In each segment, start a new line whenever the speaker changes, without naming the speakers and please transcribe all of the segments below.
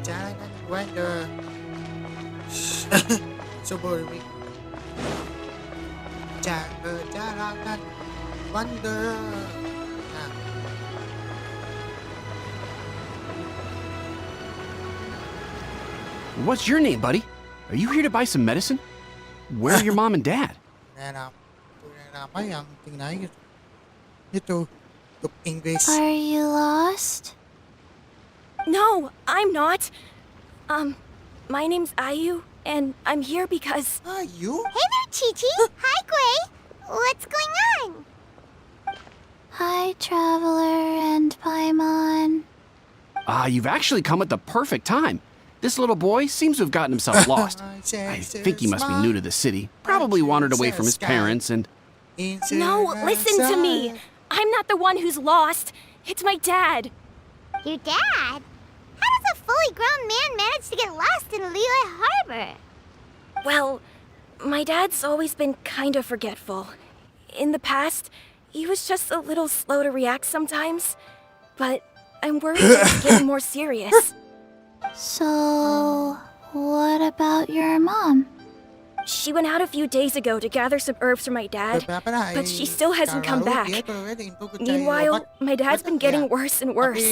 Perjalanan wonder. So boring. Perjalanan wonder. Ah.
What's your name, buddy? Are you here to buy some medicine? Where are your mom and dad?
Yang tingnan ito. English.
Are you lost?
No, I'm not. My name's Ayu, and I'm here because...
Are you?
Hey there, Chi-Chi. Hi, Gui. What's going on? Hi, Traveler and Paimon.
You've actually come at the perfect time. This little boy seems to have gotten himself lost. I think he must be new to the city. Probably wandered away from his parents and...
No, listen to me. I'm not the one who's lost. It's my dad.
Your dad? How does a fully grown man manage to get lost in Liyue Harbor?
Well, my dad's always been kind of forgetful. In the past, he was just a little slow to react sometimes. But I'm worried it's getting more serious.
So, what about your mom?
She went out a few days ago to gather some herbs for my dad, but she still hasn't come back. Meanwhile, my dad's been getting worse and worse.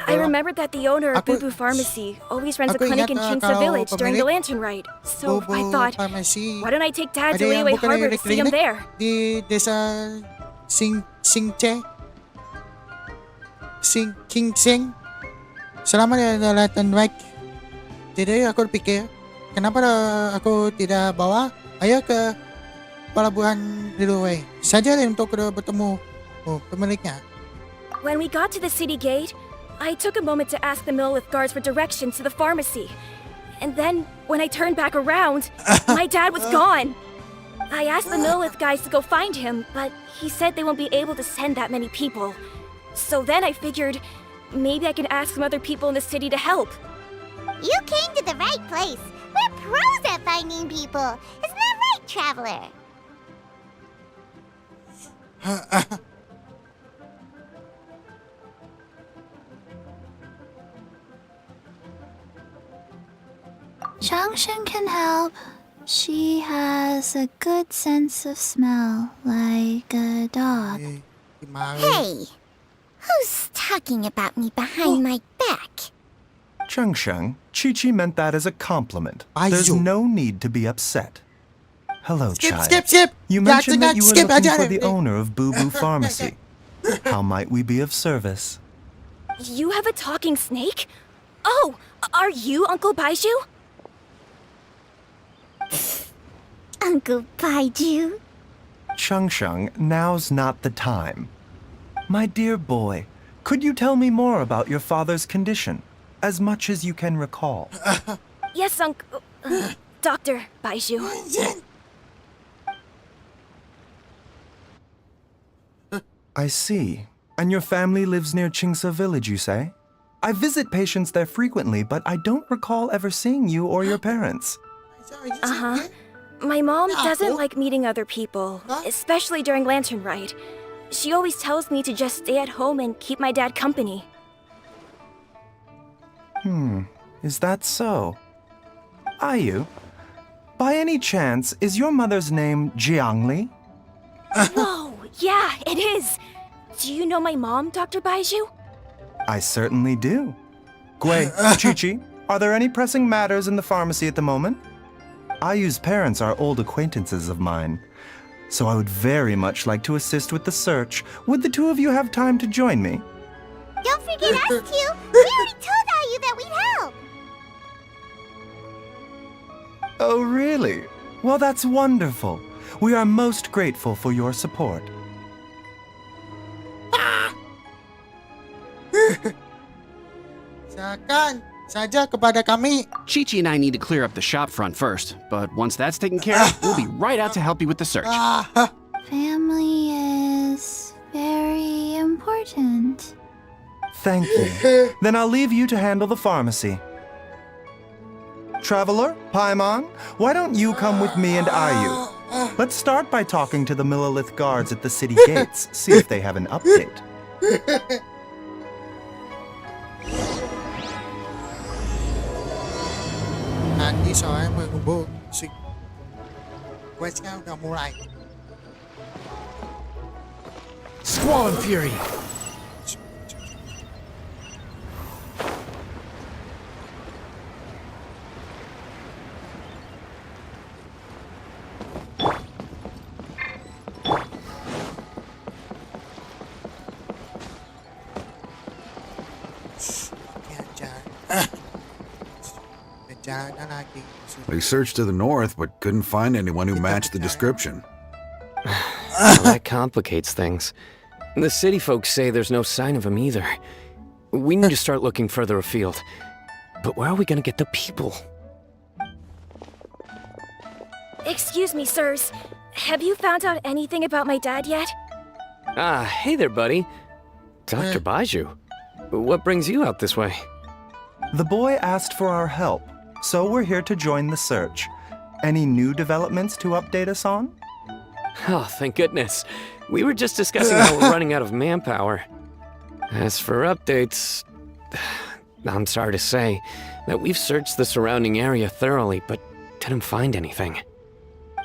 I remembered that the owner of Bubu Pharmacy always runs a clinic in Chinsa Village during the Lantern Ride. So I thought, why don't I take Dad to Liyue Harbor to see him there?
Di desa Singche. King Sing. Selama dia Lantern Ride. Jadi aku pikir, kenapa aku tidak bawa ayah ke pelabuhan Liyue saja untuk bertemu pemiliknya.
When we got to the city gate, I took a moment to ask the Millith guards for directions to the pharmacy. And then, when I turned back around, my dad was gone. I asked the Millith guys to go find him, but he said they won't be able to send that many people. So then I figured, maybe I can ask some other people in the city to help.
You came to the right place. We're pros at finding people. Isn't that right, Traveler? Changshan can help. She has a good sense of smell, like a dog. Hey, who's talking about me behind my back?
Chengsheng, Chi-Chi meant that as a compliment. There's no need to be upset. Hello, child.
Skip!
You mentioned that you were looking for the owner of Bubu Pharmacy. How might we be of service?
You have a talking snake? Oh, are you Uncle Baiju?
Uncle Baiju?
Chengsheng, now's not the time. My dear boy, could you tell me more about your father's condition? As much as you can recall.
Yes, Uncle... Dr. Baiju.
I see. And your family lives near Chingsa Village, you say? I visit patients there frequently, but I don't recall ever seeing you or your parents.
Uh-huh. My mom doesn't like meeting other people, especially during Lantern Ride. She always tells me to just stay at home and keep my dad company.
Is that so? Ayu, by any chance, is your mother's name Jiangli?
Whoa, yeah, it is. Do you know my mom, Dr. Baiju?
I certainly do. Gui, Chi-Chi, are there any pressing matters in the pharmacy at the moment? Ayu's parents are old acquaintances of mine, so I would very much like to assist with the search. Would the two of you have time to join me?
Don't forget us two. We already told Ayu that we'd help.
Oh, really? Well, that's wonderful. We are most grateful for your support.
Serahkan saja kepada kami.
Chi-Chi and I need to clear up the shop front first, but once that's taken care of, we'll be right out to help you with the search.
Family is very important.
Thank you. Then I'll leave you to handle the pharmacy. Traveler, Paimon, why don't you come with me and Ayu? Let's start by talking to the Millilith guards at the city gates, see if they have an update.
Nanti sore mengumpul si questnya udah mulai.
Squall and Fury!
Perjalanan lagi.
They searched to the north, but couldn't find anyone who matched the description.
Well, that complicates things. The city folks say there's no sign of him either. We need to start looking further afield. But where are we gonna get the people?
Excuse me, sirs. Have you found out anything about my dad yet?
Ah, hey there, buddy. Dr. Baiju. What brings you out this way?
The boy asked for our help, so we're here to join the search. Any new developments to update us on?
Oh, thank goodness. We were just discussing how we're running out of manpower. As for updates, I'm sorry to say that we've searched the surrounding area thoroughly, but didn't find anything.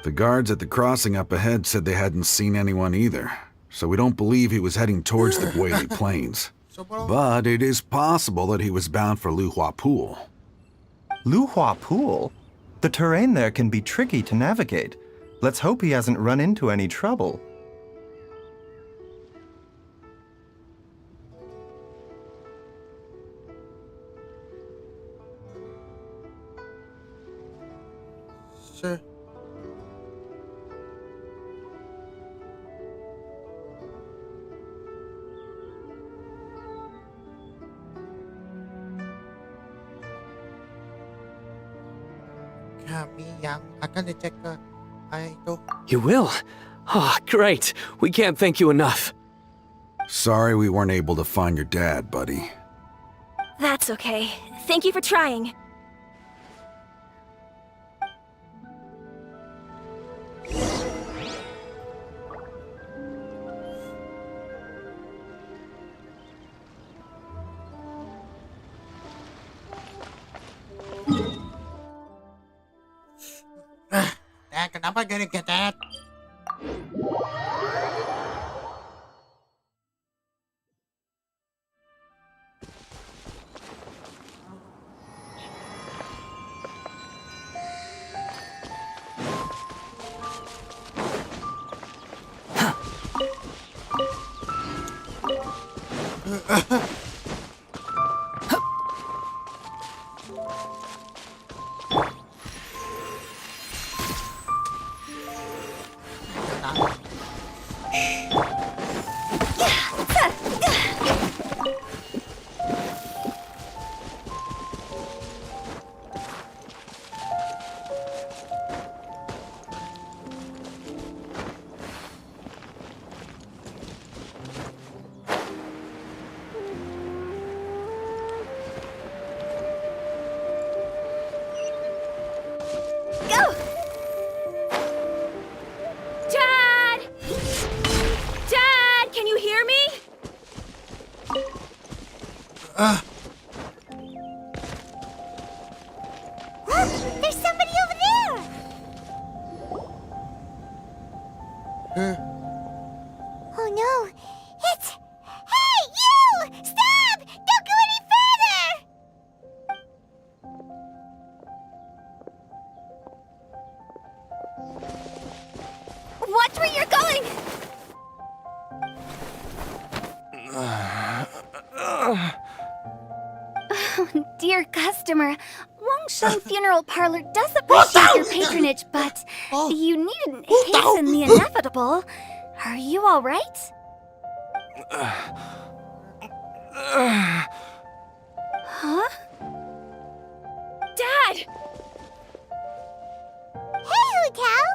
The guards at the crossing up ahead said they hadn't seen anyone either, so we don't believe he was heading towards the Guili Plains. But it is possible that he was bound for Luhua Pool.
Luhua Pool? The terrain there can be tricky to navigate. Let's hope he hasn't run into any trouble.
Sir. Kami yang akan dicek ke area itu.
You will? Oh, great. We can't thank you enough.
Sorry we weren't able to find your dad, buddy.
That's okay. Thank you for trying.
Kenapa gini ketet?
There's somebody over there! Oh no! It's... Hey, you! Stop! Don't go any further! Watch where you're going! Oh, dear customer, Wangsheng Funeral Parlor does appreciate your patronage, but you needn't hasten the inevitable. Are you all right?
Huh? Dad!
Hey, Hotel!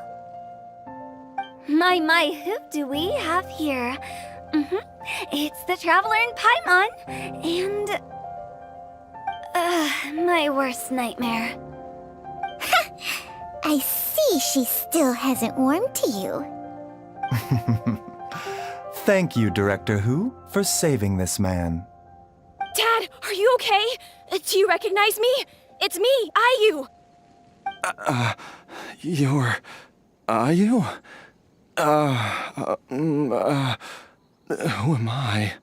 My, who do we have here? It's the Traveler in Paimon, and... my worst nightmare.
I see she still hasn't warmed to you.
Thank you, Director Who, for saving this man.
Dad, are you okay? Do you recognize me? It's me, Ayu!
You're... Ayu? Who am I?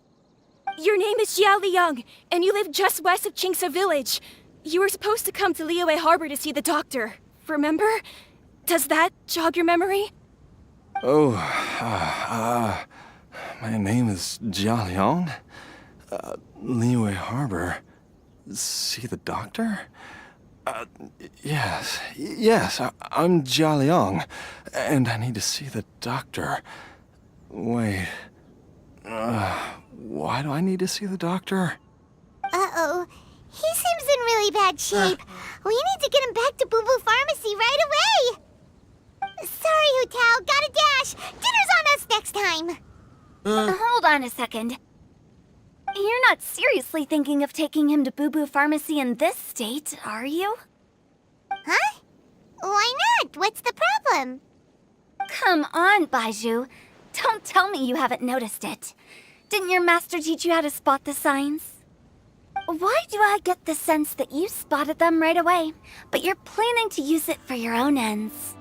Your name is Xiao Liang, and you live just west of Qingse Village. You were supposed to come to Liyue Harbor to see the doctor. Remember? Does that jog your memory?
Oh, my name is Jia Liang. Liyue Harbor. See the doctor? Yes, I'm Jia Liang, and I need to see the doctor. Wait, why do I need to see the doctor?
Uh-oh. He seems in really bad shape. We need to get him back to Boo Boo Pharmacy right away! Sorry, Hotel. Gotta dash. Dinner's on us next time.
Hold on a second. You're not seriously thinking of taking him to Boo Boo Pharmacy in this state, are you?
Huh? Why not? What's the problem?
Come on, Baizhu. Don't tell me you haven't noticed it. Didn't your master teach you how to spot the signs? Why do I get the sense that you spotted them right away, but you're planning to use it for your own ends?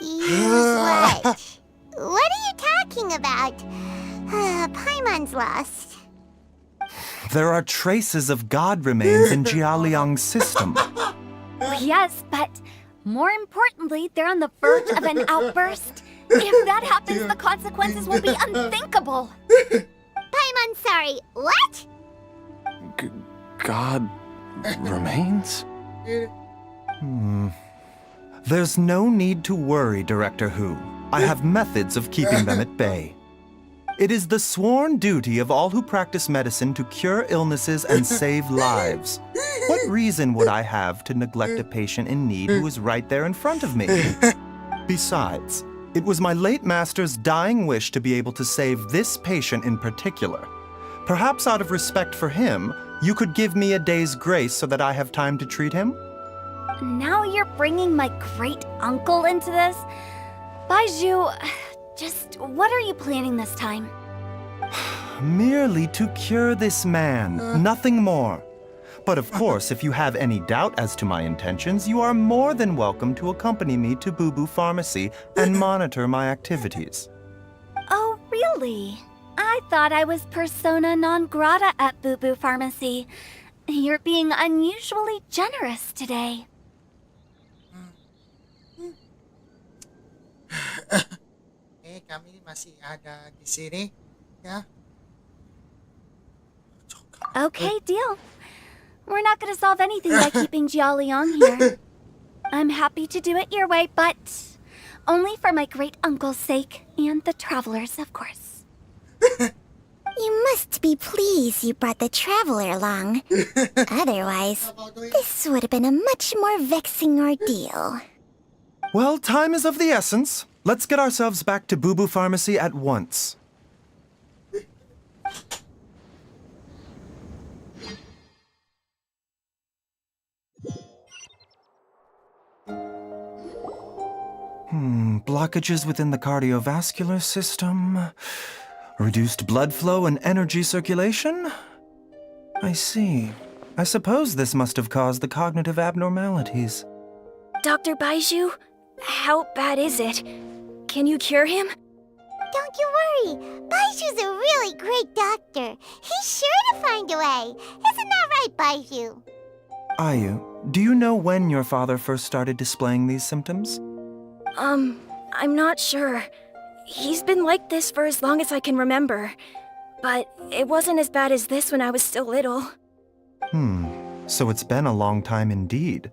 Use what? What are you talking about? Paimon's lost.
There are traces of god remains in Jia Liang's system.
Yes, but more importantly, they're on the verge of an outburst. If that happens, the consequences will be unthinkable.
Paimon, sorry. What?
God remains?
There's no need to worry, Director Who. I have methods of keeping them at bay. It is the sworn duty of all who practice medicine to cure illnesses and save lives. What reason would I have to neglect a patient in need who is right there in front of me? Besides, it was my late master's dying wish to be able to save this patient in particular. Perhaps out of respect for him, you could give me a day's grace so that I have time to treat him?
Now you're bringing my great-uncle into this? Baizhu, just what are you planning this time?
Merely to cure this man, nothing more. But of course, if you have any doubt as to my intentions, you are more than welcome to accompany me to Boo Boo Pharmacy and monitor my activities.
Oh, really? I thought I was persona non grata at Boo Boo Pharmacy. You're being unusually generous today.
Kami masih ada di sini, ya.
Okay, deal. We're not gonna solve anything by keeping Jia Liang here. I'm happy to do it your way, but only for my great-uncle's sake and the travelers, of course.
You must be pleased you brought the Traveler along. Otherwise, this would have been a much more vexing ordeal.
Well, time is of the essence. Let's get ourselves back to Boo Boo Pharmacy at once. Blockages within the cardiovascular system, reduced blood flow and energy circulation? I see. I suppose this must have caused the cognitive abnormalities.
Dr. Baizhu, how bad is it? Can you cure him?
Don't you worry. Baiju's a really great doctor. He's sure to find a way. Isn't that right, Baiju?
Ayu, do you know when your father first started displaying these symptoms?
I'm not sure. He's been like this for as long as I can remember. But it wasn't as bad as this when I was still little.
So it's been a long time indeed.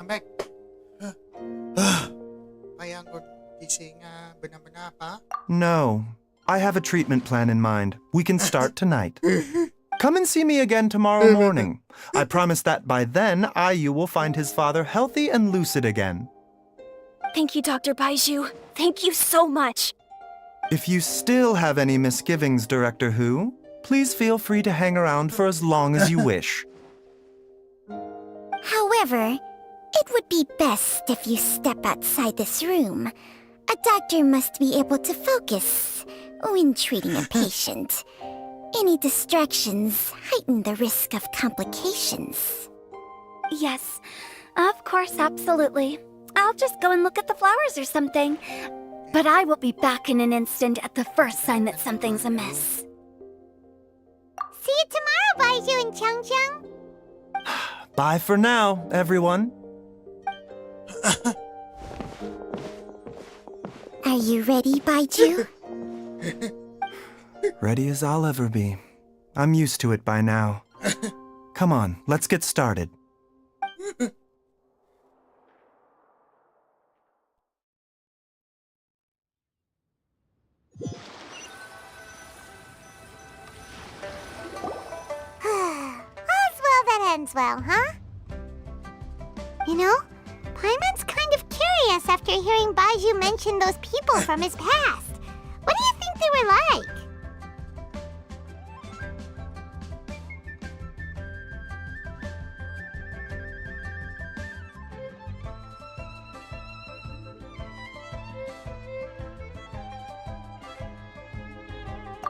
back. Kaya ko gising benar-benar apa?
No, I have a treatment plan in mind. We can start tonight. Come and see me again tomorrow morning. I promise that by then, Ayu will find his father healthy and lucid again.
Thank you, Dr. Baiju. Thank you so much.
If you still have any misgivings, Director Who, please feel free to hang around for as long as you wish.
However, it would be best if you step outside this room. A doctor must be able to focus when treating a patient. Any distractions heighten the risk of complications. Yes, of course, absolutely. I'll just go and look at the flowers or something. But I will be back in an instant at the first sign that something's amiss. See you tomorrow, Baiju and Chang-Chang.
Bye for now, everyone.
Are you ready, Baiju?
Ready as I'll ever be. I'm used to it by now. Come on, let's get started.
All's well that ends well, huh? You know, Paimon's kind of curious after hearing Baiju mention those people from his past. What do you think they were like?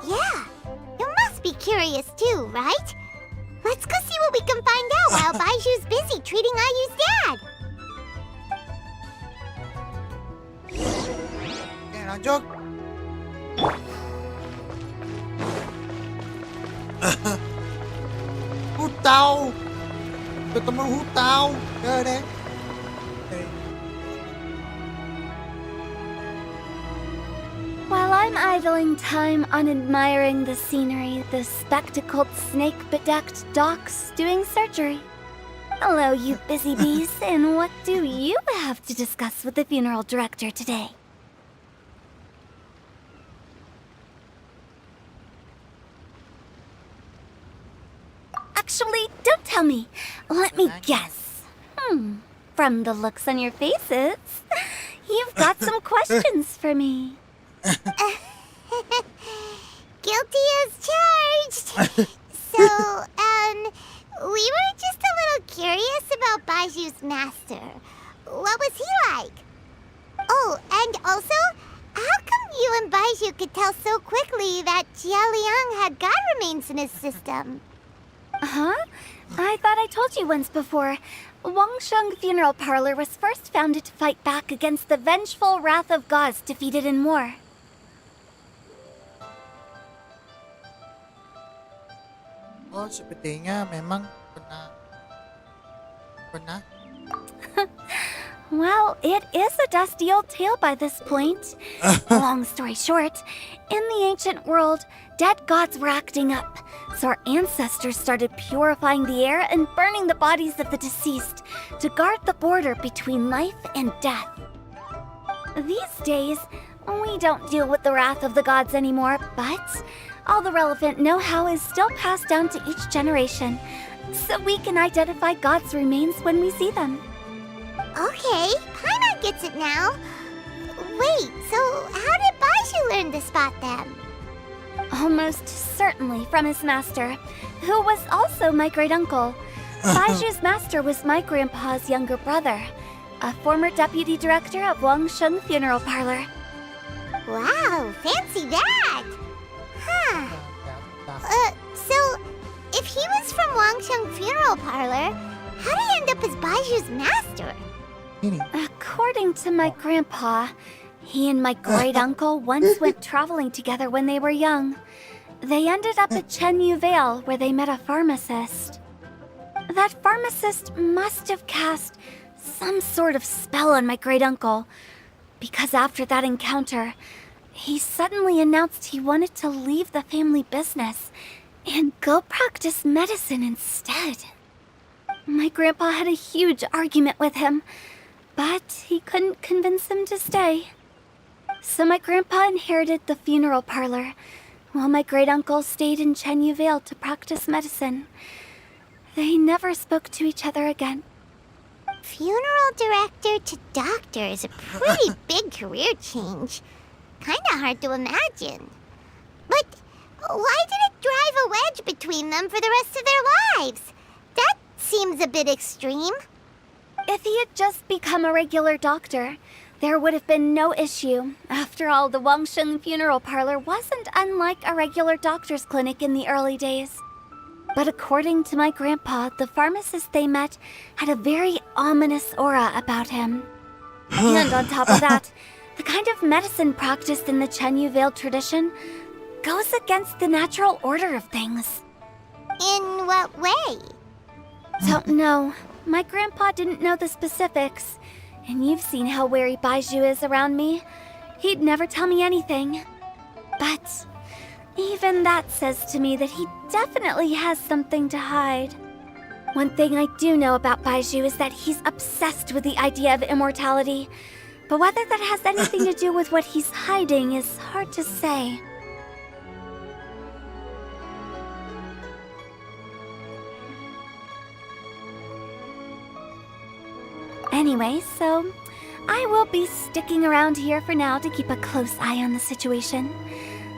Yeah, you must be curious too, right? Let's go see what we can find out while Baiju's busy treating Ayu's dad.
Okay, lanjut. Hutau. Ketemu hutau. Dah deh.
While I'm idling time on admiring the scenery, the spectacled snake-bedecked doc's doing surgery. Hello, you busy bees, and what do you have to discuss with the funeral director today? Actually, don't tell me. Let me guess. From the looks on your faces, you've got some questions for me. Guilty as charged. So, we were just a little curious about Baiju's master. What was he like? Oh, and also, how come you and Baiju could tell so quickly that Jia Liang had god remains in his system? Huh? I thought I told you once before. Wangsheng Funeral Parlor was first founded to fight back against the vengeful wrath of gods defeated in war.
Oh, sepertinya memang pernah.
Well, it is a dusty old tale by this point. Long story short, in the ancient world, dead gods were acting up, so our ancestors started purifying the air and burning the bodies of the deceased to guard the border between life and death. These days, we don't deal with the wrath of the gods anymore, but all the relevant know-how is still passed down to each generation, so we can identify gods' remains when we see them. Okay, Paimon gets it now. Wait, so how did Baiju learn to spot them? Almost certainly from his master, who was also my great-uncle. Baiju's master was my grandpa's younger brother, a former deputy director of Wangsheng Funeral Parlor. Wow, fancy that! Huh. So, if he was from Wangsheng Funeral Parlor, how did he end up as Baiju's master? According to my grandpa, he and my great-uncle once went traveling together when they were young. They ended up at Chenyu Vale, where they met a pharmacist. That pharmacist must have cast some sort of spell on my great-uncle, because after that encounter, he suddenly announced he wanted to leave the family business and go practice medicine instead. My grandpa had a huge argument with him, but he couldn't convince him to stay. So my grandpa inherited the funeral parlor, while my great-uncle stayed in Chenyu Vale to practice medicine. They never spoke to each other again.
Funeral director to doctor is a pretty big career change. Kinda hard to imagine. But why did it drive a wedge between them for the rest of their lives? That seems a bit extreme.
If he had just become a regular doctor, there would have been no issue. After all, the Wangsheng funeral parlor wasn't unlike a regular doctor's clinic in the early days. But according to my grandpa, the pharmacist they met had a very ominous aura about him. And on top of that, the kind of medicine practiced in the Chenyu Vale tradition goes against the natural order of things.
In what way?
Don't know. My grandpa didn't know the specifics. And you've seen how wary Baiju is around me. He'd never tell me anything. But even that says to me that he definitely has something to hide. One thing I do know about Baiju is that he's obsessed with the idea of immortality. But whether that has anything to do with what he's hiding is hard to say. Anyway, so I will be sticking around here for now to keep a close eye on the situation.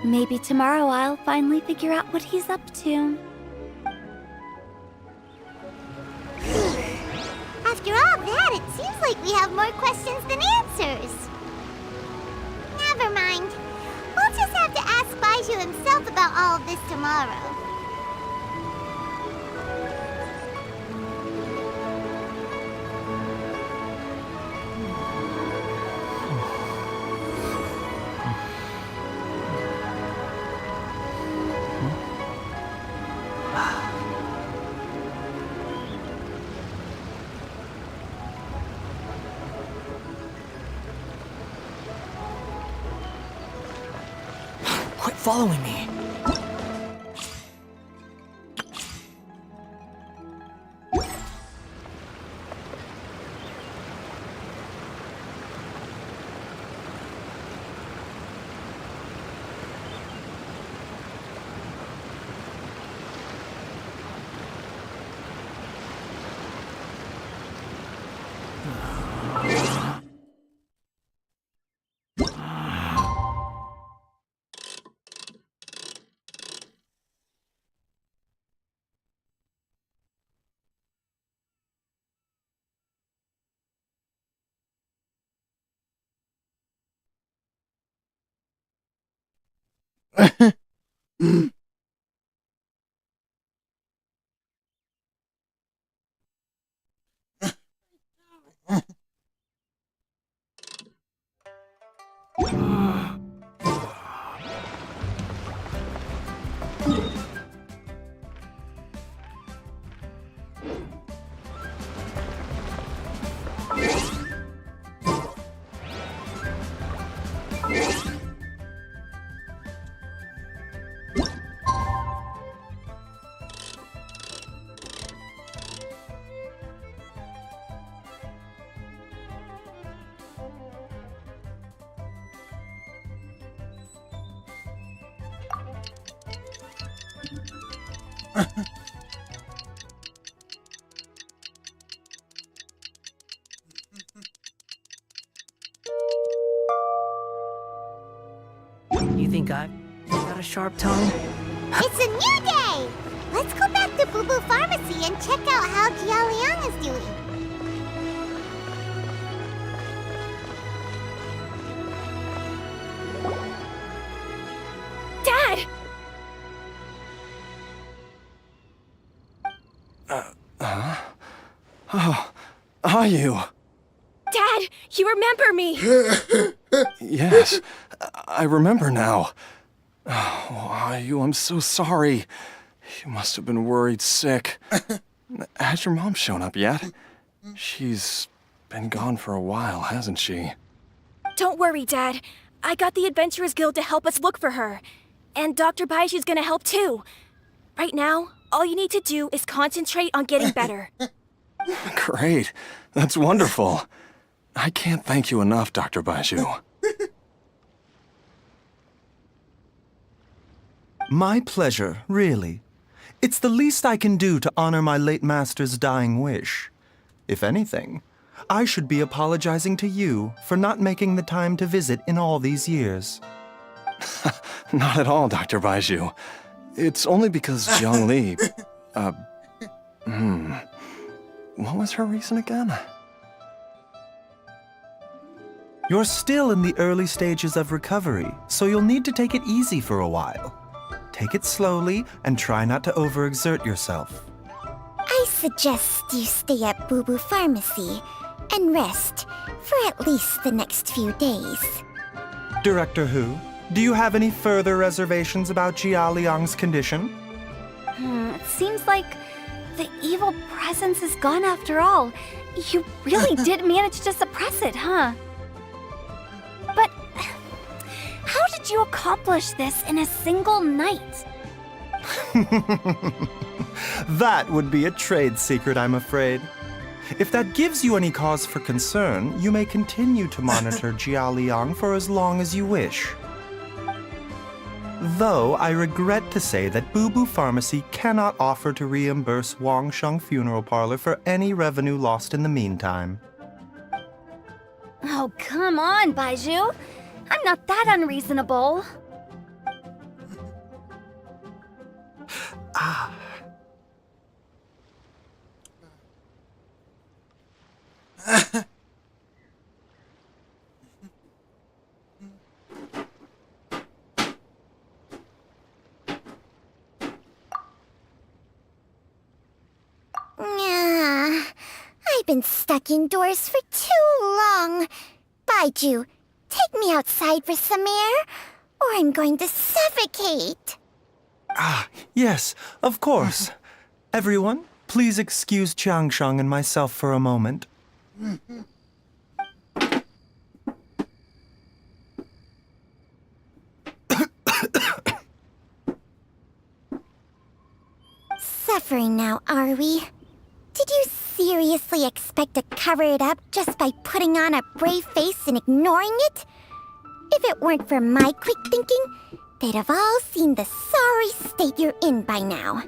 Maybe tomorrow I'll finally figure out what he's up to.
After all that, it seems like we have more questions than answers. Never mind. We'll just have to ask Baiju himself about all of this tomorrow.
Quit following me. You think I've got a sharp tongue?
It's a new day! Let's go back to Boo Boo Pharmacy and check out how Jialiang is doing.
Dad!
Oh, are you?
Dad, you remember me!
Yes, I remember now. Oh, Ayu, I'm so sorry. You must have been worried sick. Has your mom shown up yet? She's been gone for a while, hasn't she?
Don't worry, Dad. I got the Adventurers Guild to help us look for her. And Dr. Baiju's gonna help too. Right now, all you need to do is concentrate on getting better.
Great. That's wonderful. I can't thank you enough, Dr. Baiju.
My pleasure, really. It's the least I can do to honor my late master's dying wish. If anything, I should be apologizing to you for not making the time to visit in all these years.
Not at all, Dr. Baiju. It's only because Jiang Li... What was her reason again?
You're still in the early stages of recovery, so you'll need to take it easy for a while. Take it slowly and try not to overexert yourself.
I suggest you stay at Boo Boo Pharmacy and rest for at least the next few days.
Director Hu, do you have any further reservations about Jia Liang's condition?
It seems like the evil presence is gone after all. You really did manage to suppress it, huh? But how did you accomplish this in a single night?
That would be a trade secret, I'm afraid. If that gives you any cause for concern, you may continue to monitor Jia Liang for as long as you wish. Though I regret to say that Boo Boo Pharmacy cannot offer to reimburse Wang Sheng Funeral Parlor for any revenue lost in the meantime.
Oh, come on, Baiju. I'm not that unreasonable.
I've been stuck indoors for too long. Baiju, take me outside for some air, or I'm going to suffocate.
Yes, of course. Everyone, please excuse Changsheng and myself for a moment.
Suffering now, are we? Did you seriously expect to cover it up just by putting on a brave face and ignoring it? If it weren't for my quick thinking, they'd have all seen the sorry state you're in by now.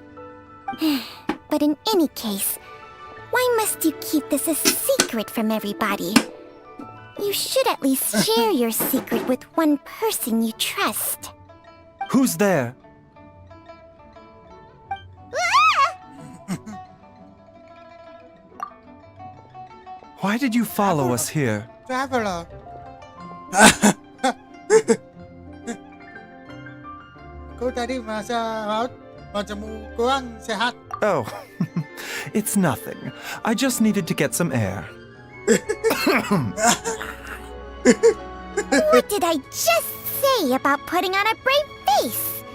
But in any case, why must you keep this a secret from everybody? You should at least share your secret with one person you trust.
Who's there? Why did you follow us here?
Traveler. Aku tadi merasa laut macam kurang sehat.
Oh, it's nothing. I just needed to get some air.
What did I just say about putting on a brave face?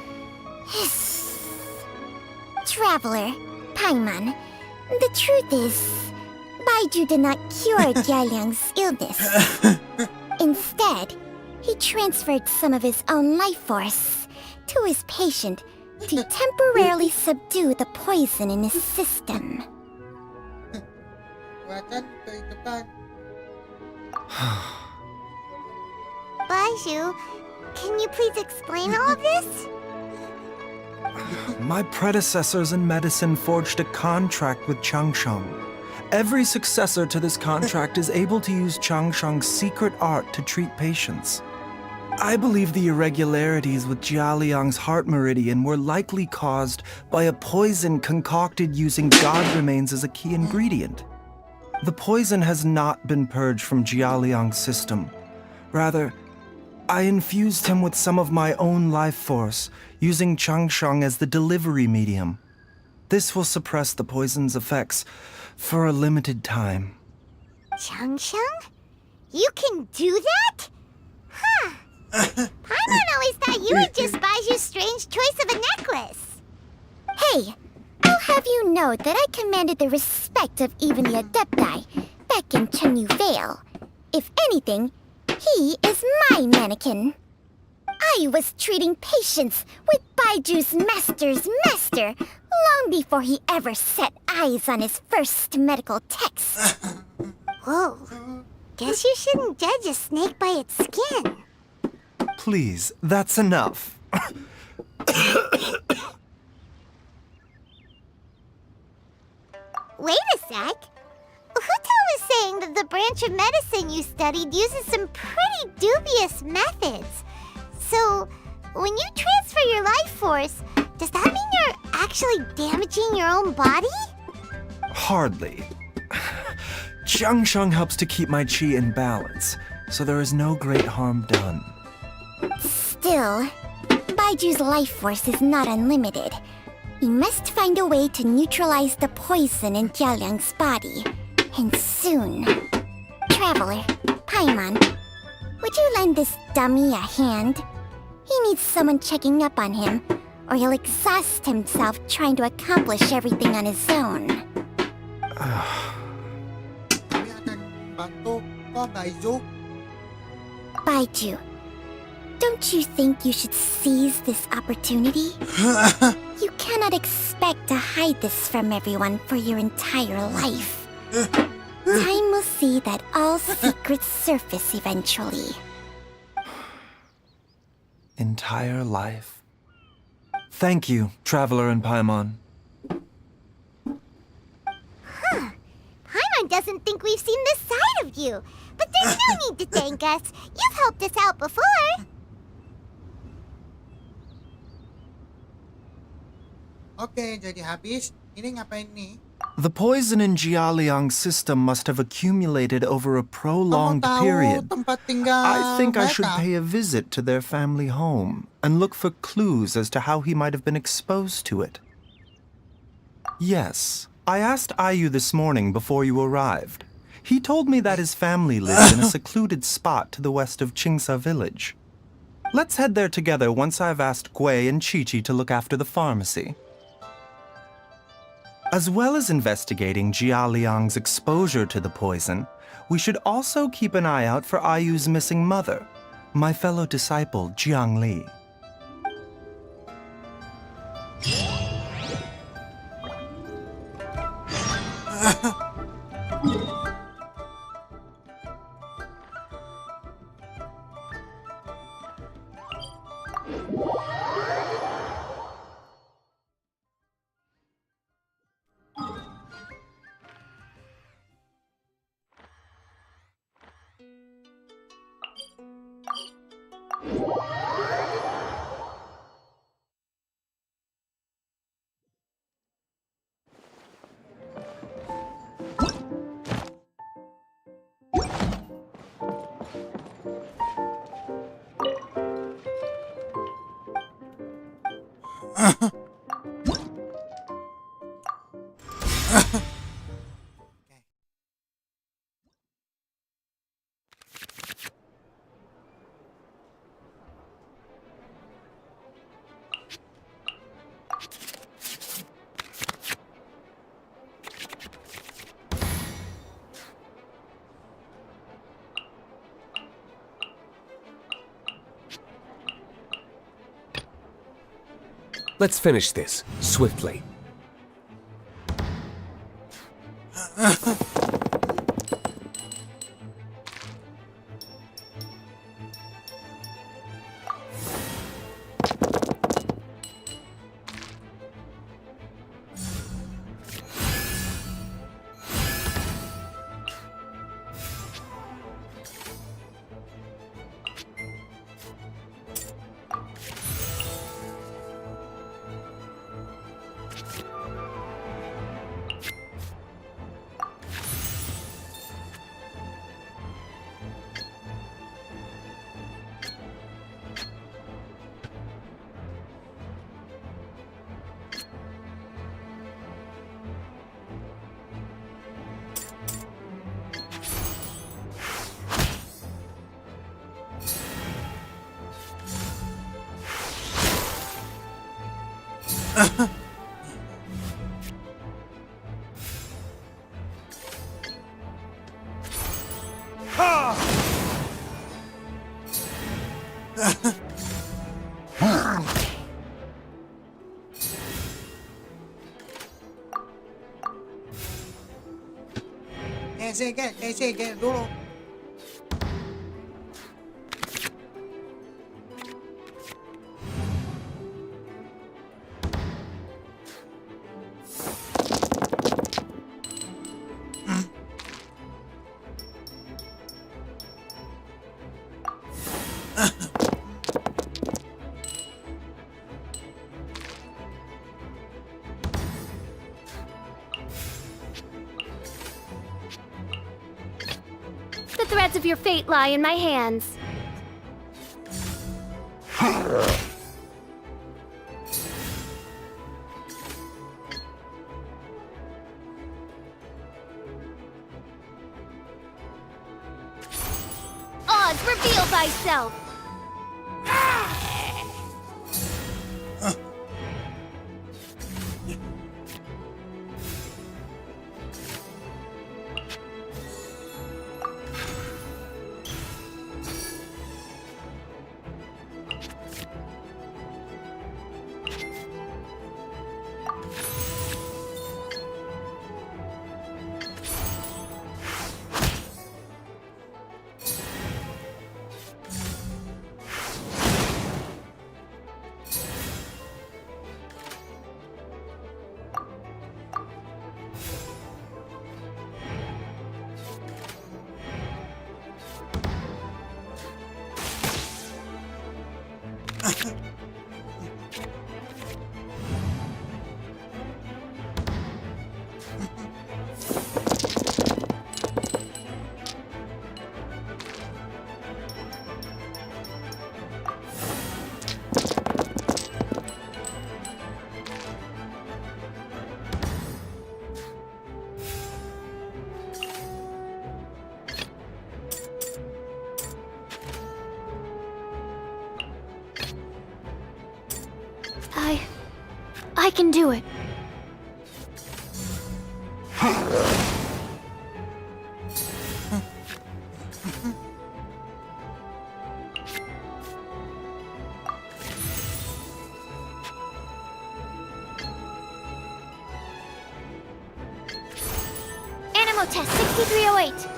Traveler, Paimon, the truth is, Baiju did not cure Jialiang's illness. Instead, he transferred some of his own life force to his patient to temporarily subdue the poison in his system.
Buatan kehidupan.
Baiju, can you please explain all of this?
My predecessors in medicine forged a contract with Changsheng. Every successor to this contract is able to use Changsheng's secret art to treat patients. I believe the irregularities with Jia Liang's heart meridian were likely caused by a poison concocted using god remains as a key ingredient. The poison has not been purged from Jia Liang's system. Rather, I infused him with some of my own life force, using Changsheng as the delivery medium. This will suppress the poison's effects for a limited time.
Changsheng? You can do that? Huh. Paimon always thought you were just Baiju's strange choice of a necklace. Hey, I'll have you know that I commanded the respect of even the Adepti back in Chenyu Vale. If anything, he is my mannequin.
I was treating patients with Baiju's master's master long before he ever set eyes on his first medical text.
Whoa. Guess you shouldn't judge a snake by its skin.
Please, that's enough.
Wait a sec. Huto was saying that the branch of medicine you studied uses some pretty dubious methods. So, when you transfer your life force, does that mean you're actually damaging your own body?
Hardly. Jiangsheng helps to keep my chi in balance, so there is no great harm done.
Still, Baiju's life force is not unlimited. We must find a way to neutralize the poison in Jialiang's body. And soon. Traveler, Paimon, would you lend this dummy a hand? He needs someone checking up on him, or he'll exhaust himself trying to accomplish everything on his own.
Kami akan bantu kok, Baizu.
Baiju, don't you think you should seize this opportunity? You cannot expect to hide this from everyone for your entire life. Time will see that all secrets surface eventually.
Entire life. Thank you, Traveler and Paimon.
Paimon doesn't think we've seen this side of you, but there's no need to thank us. You've helped us out before.
Oke, jadi habis. Ini ngapain nih?
The poison in Jialiang's system must have accumulated over a prolonged
Kamu tahu
period.
tempat tinggal
I think I should
mereka?
pay a visit to their family home and look for clues as to how he might have been exposed to it. Yes, I asked Ayu this morning before you arrived. He told me that his family lives in a secluded spot to the west of Qingsa village. Let's head there together once I've asked Gui and Chi-Chi to look after the pharmacy. As well as investigating Jialiang's exposure to the poison, we should also keep an eye out for Ayu's missing mother, my fellow disciple Jiang Li.
Let's finish this, swiftly.
Sige dulu.
The threads of your fate lie in my hands. Oz, reveal thyself! I can do it. Animal test 6308.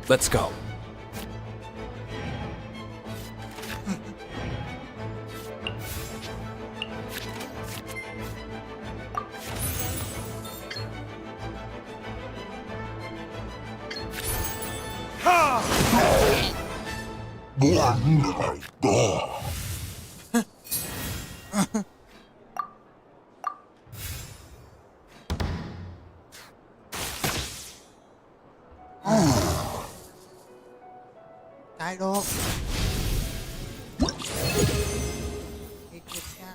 Let's go.
Cái đó. Cái kia nha.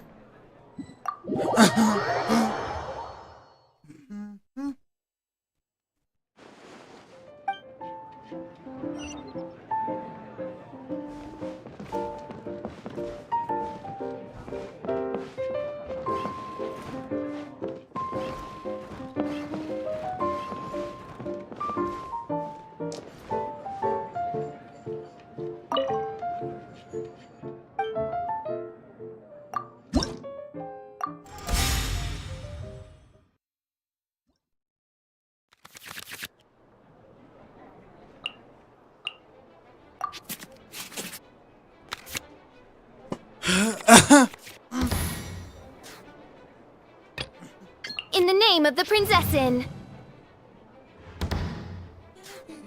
In the name of the Prinzessin.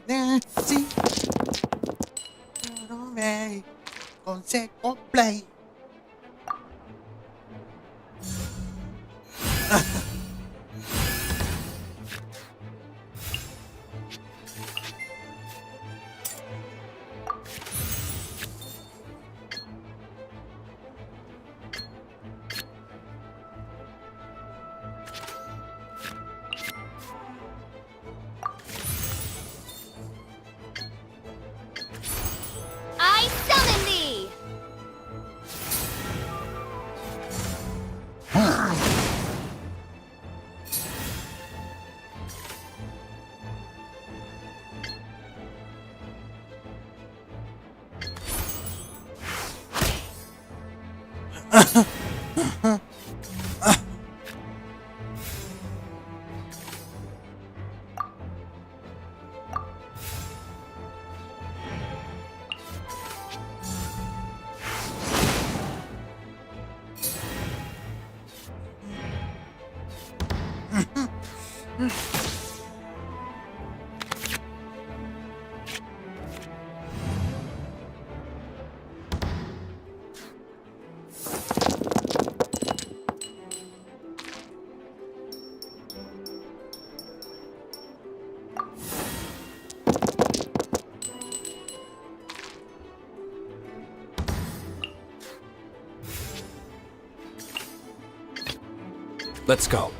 Nancy. Nó về. Con sẽ có play.
I summon thee!
Let's go.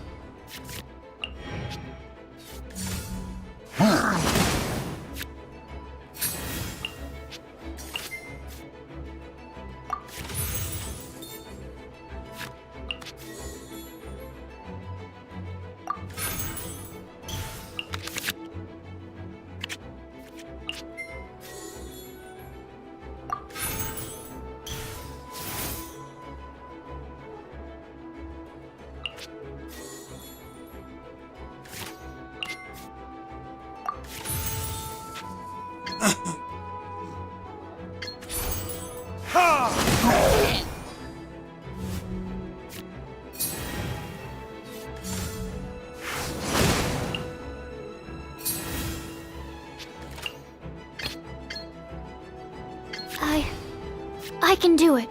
I can do it.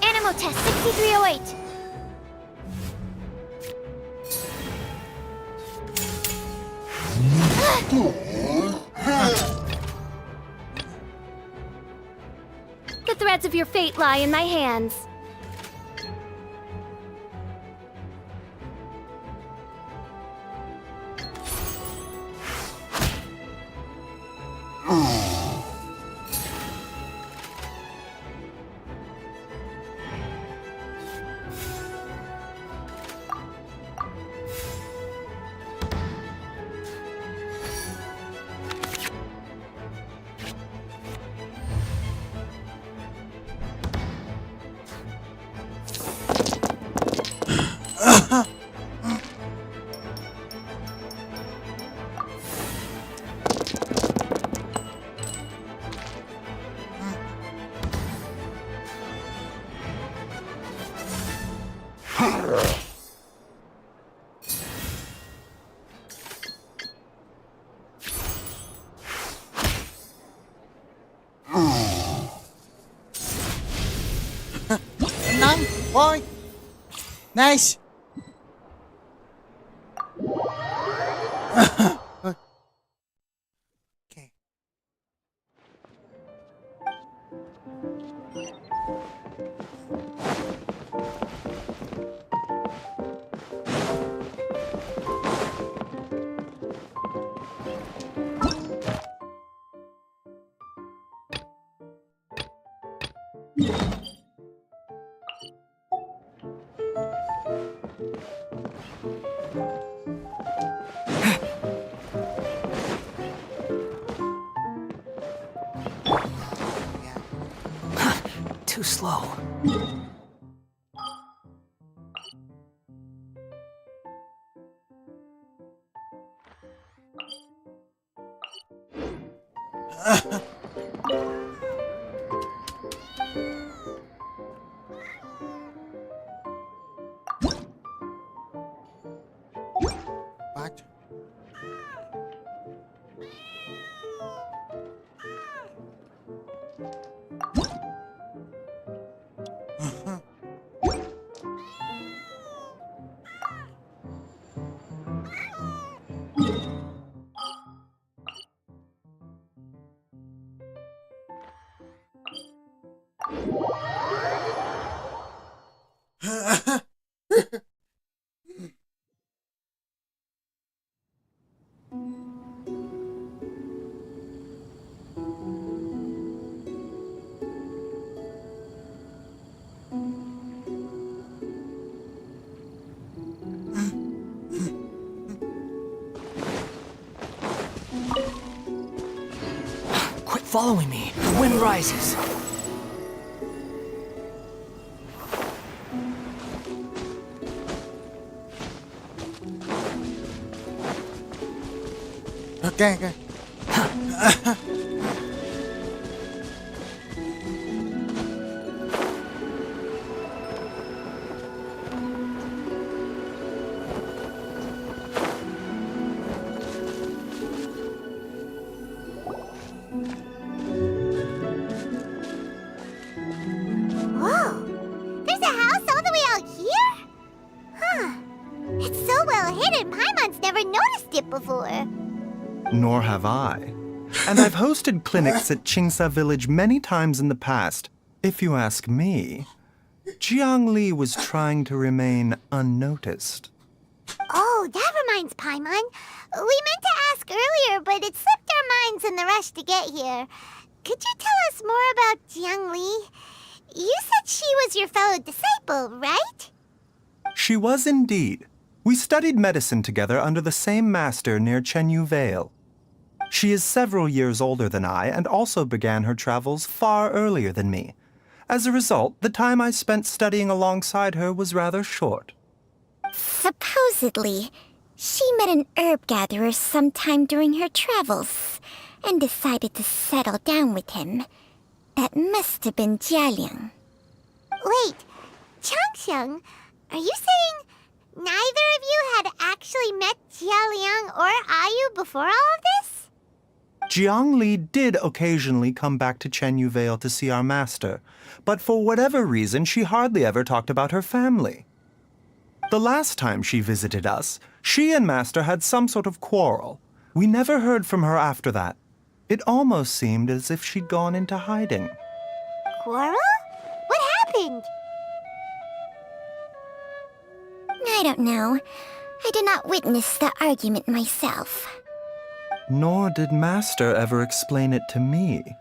Animal test 6308. The threads of your fate lie in my hands.
Nice, boy. Nice. Okay.
Too slow.
What?
Quit following me. The wind rises.
Okay, okay.
Whoa! There's a house all the way out here? Huh. It's so well hidden, Paimon's never noticed it before.
Nor have I. And I've hosted clinics at Chingsa Village many times in the past. If you ask me, Jiang Li was trying to remain unnoticed.
Oh, that reminds Paimon. We meant to ask earlier, but it slipped our minds in the rush to get here. Could you tell us more about Jiang Li? You said she was your fellow disciple, right?
She was indeed. We studied medicine together under the same master near Chenyu Vale. She is several years older than I and also began her travels far earlier than me. As a result, the time I spent studying alongside her was rather short.
Supposedly, she met an herb gatherer sometime during her travels and decided to settle down with him. That must have been Jialiang.
Wait, Changsheng, are you saying neither of you had actually met Jialiang or Ayu before all of this?
Jiang Li did occasionally come back to Chenyu Vale to see our master, but for whatever reason, she hardly ever talked about her family. The last time she visited us, she and master had some sort of quarrel. We never heard from her after that. It almost seemed as if she'd gone into hiding.
Quarrel? What happened?
I don't know. I did not witness the argument myself.
Nor did master ever explain it to me.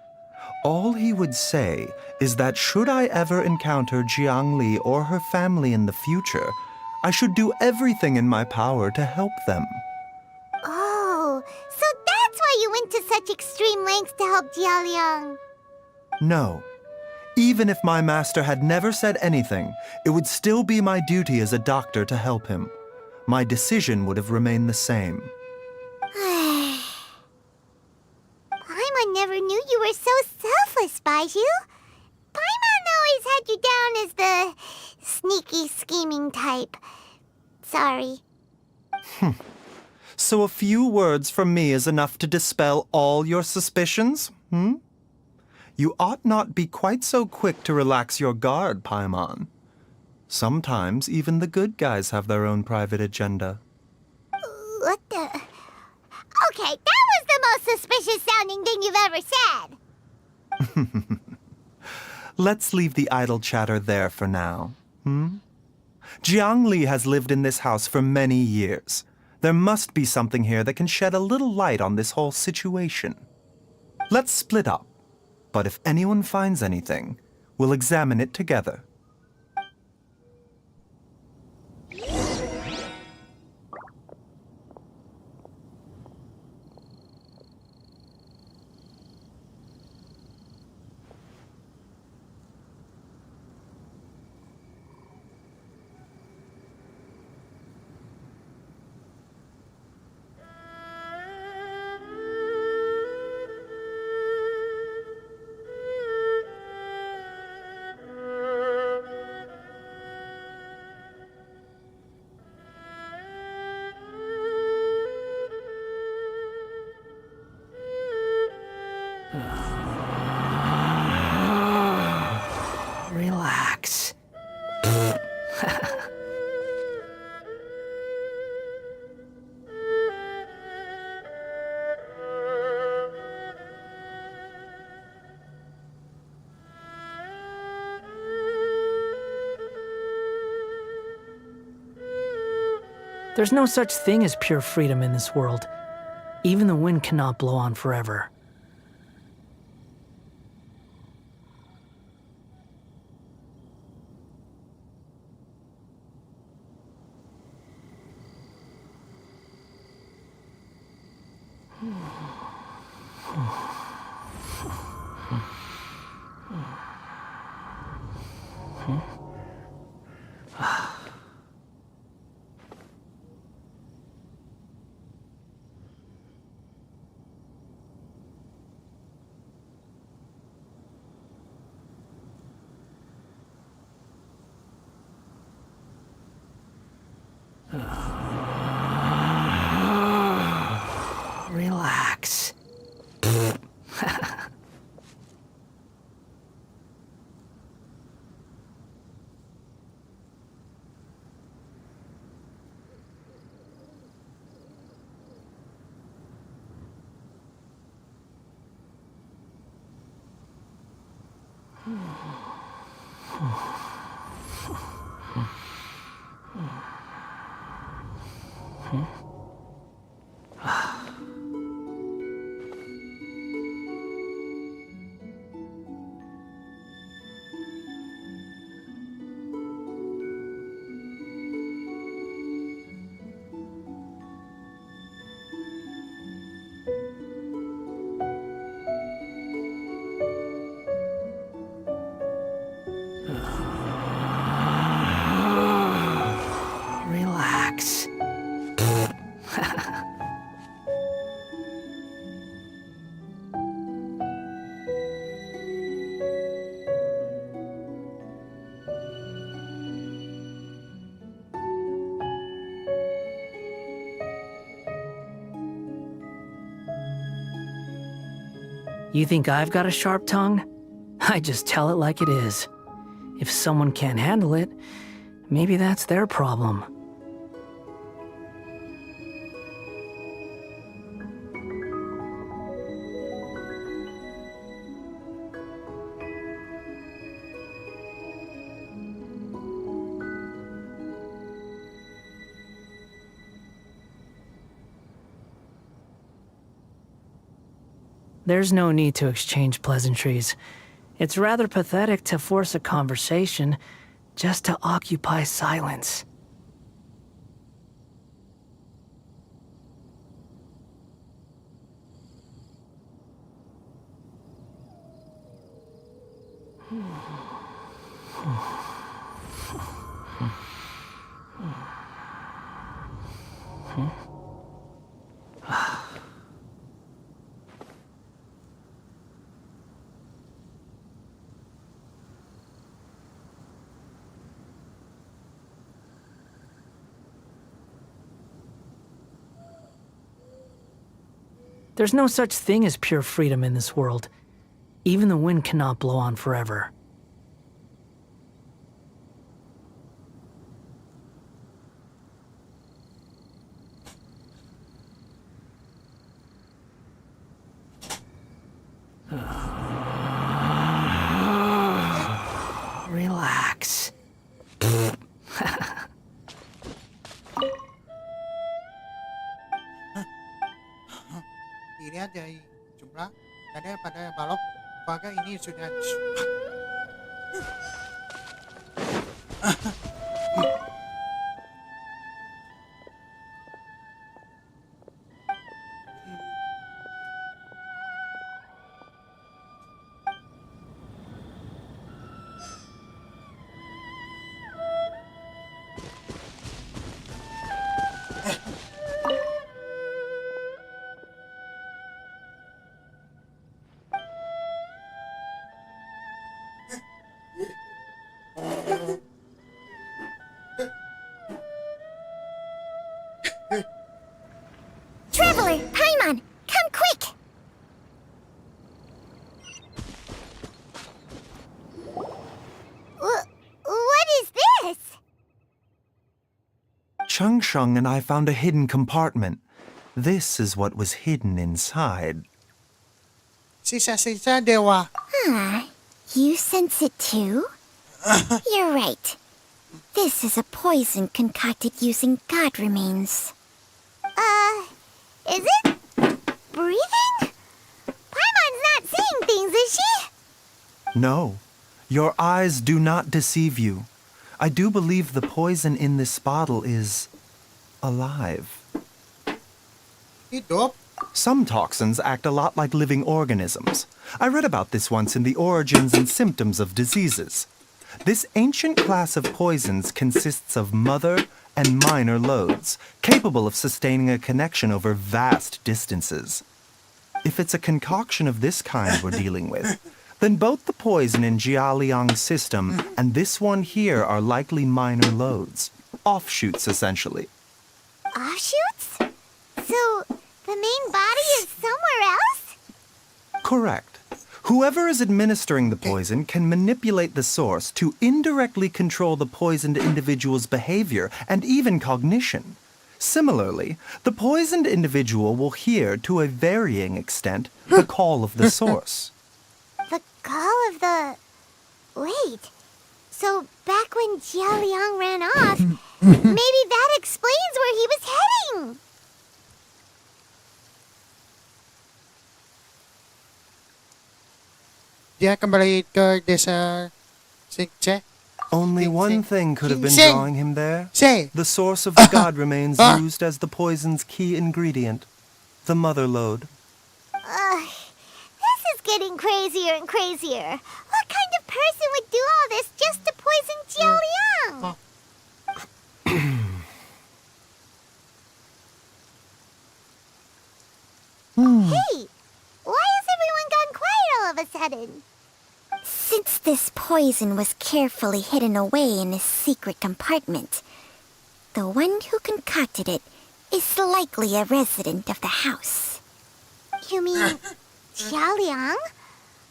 All he would say is that should I ever encounter Jiang Li or her family in the future, I should do everything in my power to help them.
Oh, so that's why you went to such extreme lengths to help Jialiang.
No. Even if my master had never said anything, it would still be my duty as a doctor to help him. My decision would have remained the same.
Paimon never knew you were so selfless, Baiju. Paimon always had you down as the sneaky, scheming type. Sorry.
So a few words from me is enough to dispel all your suspicions, You ought not be quite so quick to relax your guard, Paimon. Sometimes even the good guys have their own private agenda.
What the... Okay, that was the most suspicious sounding thing you've ever said.
Let's leave the idle chatter there for now, Jiang Li has lived in this house for many years. There must be something here that can shed a little light on this whole situation. Let's split up, but if anyone finds anything, we'll examine it together.
Relax. There's no such thing as pure freedom in this world. Even the wind cannot blow on forever. Relax. Relax. You think I've got a sharp tongue? I just tell it like it is. If someone can't handle it, maybe that's their problem. There's no need to exchange pleasantries. It's rather pathetic to force a conversation just to occupy silence. There's no such thing as pure freedom in this world. Even the wind cannot blow on forever. Relax.
Dilihat dari jumlah tanda pada balok warga ini sudah
Traveler, Paimon, come quick! What is this?
Chung Shung and I found a hidden compartment. This is what was hidden inside.
Sisa-sisa dewa.
You sense it too? You're right. This is a poison concocted using god remains. Is it? Breathing? Paimon's not seeing things, is she?
No, your eyes do not deceive you. I do believe the poison in this bottle is alive.
Hidup.
Some toxins act a lot like living organisms. I read about this once in the Origins and Symptoms of Diseases. This ancient class of poisons consists of mother and minor loads, capable of sustaining a connection over vast distances. If it's a concoction of this kind we're dealing with, then both the poison in Jialiang's system and this one here are likely minor loads. Offshoots, essentially.
Offshoots? So, the main body is somewhere else?
Correct. Whoever is administering the poison can manipulate the source to indirectly control the poisoned individual's behavior and even cognition. Similarly, the poisoned individual will hear, to a varying extent, the call of the source.
The call of the... Wait. So, back when Jialiang ran off, maybe that explains where he was heading!
Dia kembali ke desa Singche.
Only one thing could have been
Sing.
drawing him there.
Say.
The source of the god remains used as the poison's key ingredient, the mother load.
This is getting crazier and crazier. What kind of person would do all this just to poison Jialiang? Hey, why has everyone gone quiet all of a sudden? Since this poison was carefully hidden away in a secret compartment, the one who concocted it is likely a resident of the house. You mean Jialiang?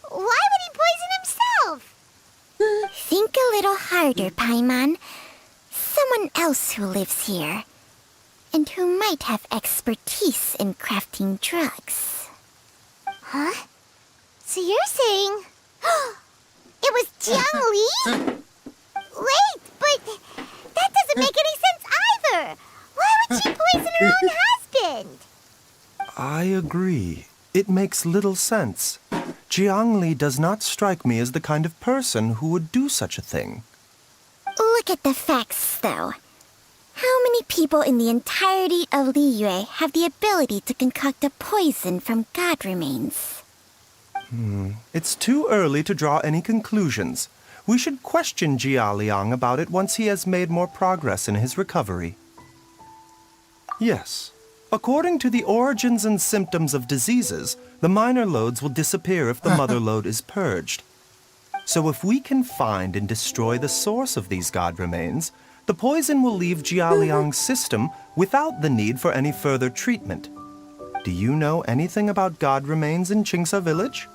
Why would he poison himself? Think a little harder, Paimon. Someone else who lives here, and who might have expertise in crafting drugs. Huh? So you're saying... it was Jiang Li? Wait, but that doesn't make any sense either! Why would she poison her own husband?
I agree. It makes little sense. Jiang Li does not strike me as the kind of person who would do such a thing.
Look at the facts, though. How many people in the entirety of Liyue have the ability to concoct a poison from god remains?
It's too early to draw any conclusions. We should question Jialiang about it once he has made more progress in his recovery. Yes. According to the Origins and Symptoms of Diseases, the minor loads will disappear if the mother load is purged. So if we can find and destroy the source of these god remains, the poison will leave Jialiang's system without the need for any further treatment. Do you know anything about god remains in Qingsa village?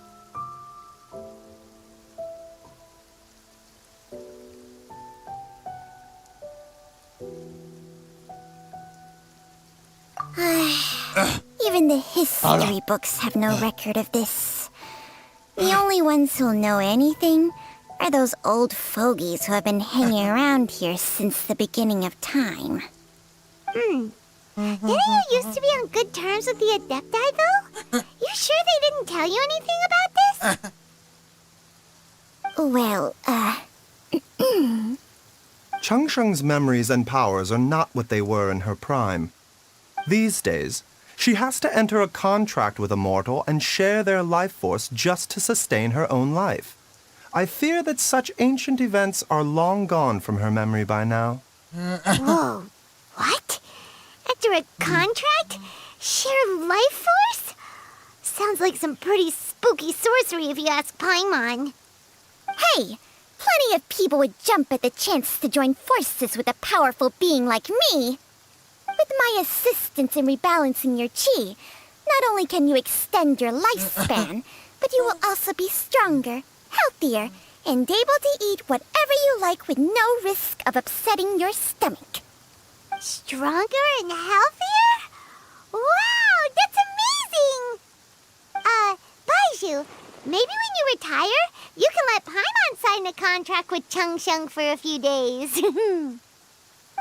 Even the history books have no record of this. The only ones who'll know anything are those old fogies who have been hanging around here since the beginning of time. Didn't you used to be on good terms with the Adepti, though? You sure they didn't tell you anything about this? Well,
Changsheng's memories and powers are not what they were in her prime. These days, she has to enter a contract with a mortal and share their life force just to sustain her own life. I fear that such ancient events are long gone from her memory by now.
Whoa, what? After a contract? Share life force? Sounds like some pretty spooky sorcery if you ask Paimon. Hey, plenty of people would jump at the chance to join forces with a powerful being like me. With my assistance in rebalancing your chi, not only can you extend your lifespan, but you will also be stronger, healthier, and able to eat whatever you like with no risk of upsetting your stomach. Stronger and healthier? Wow, that's amazing! Baiju, maybe when you retire,
you can let Paimon sign a contract with Changsheng for a few days.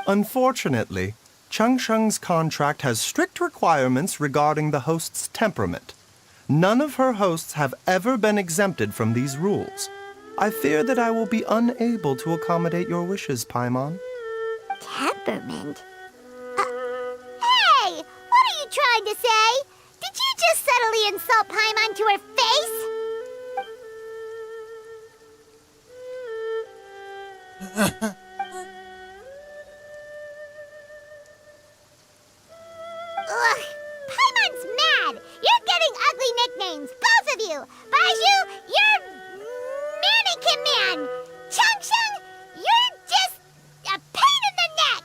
Unfortunately, Changsheng's contract has strict requirements regarding the host's temperament. None of her hosts have ever been exempted from these rules. I fear that I will be unable to accommodate your wishes, Paimon.
Temperament? Hey! What are you trying to say? Did you just subtly insult Paimon to her face? Ugh, Paimon's mad! You're getting ugly nicknames, both of you! Baiju, you're Mannequin Man! Changsheng, you're just a pain in the neck!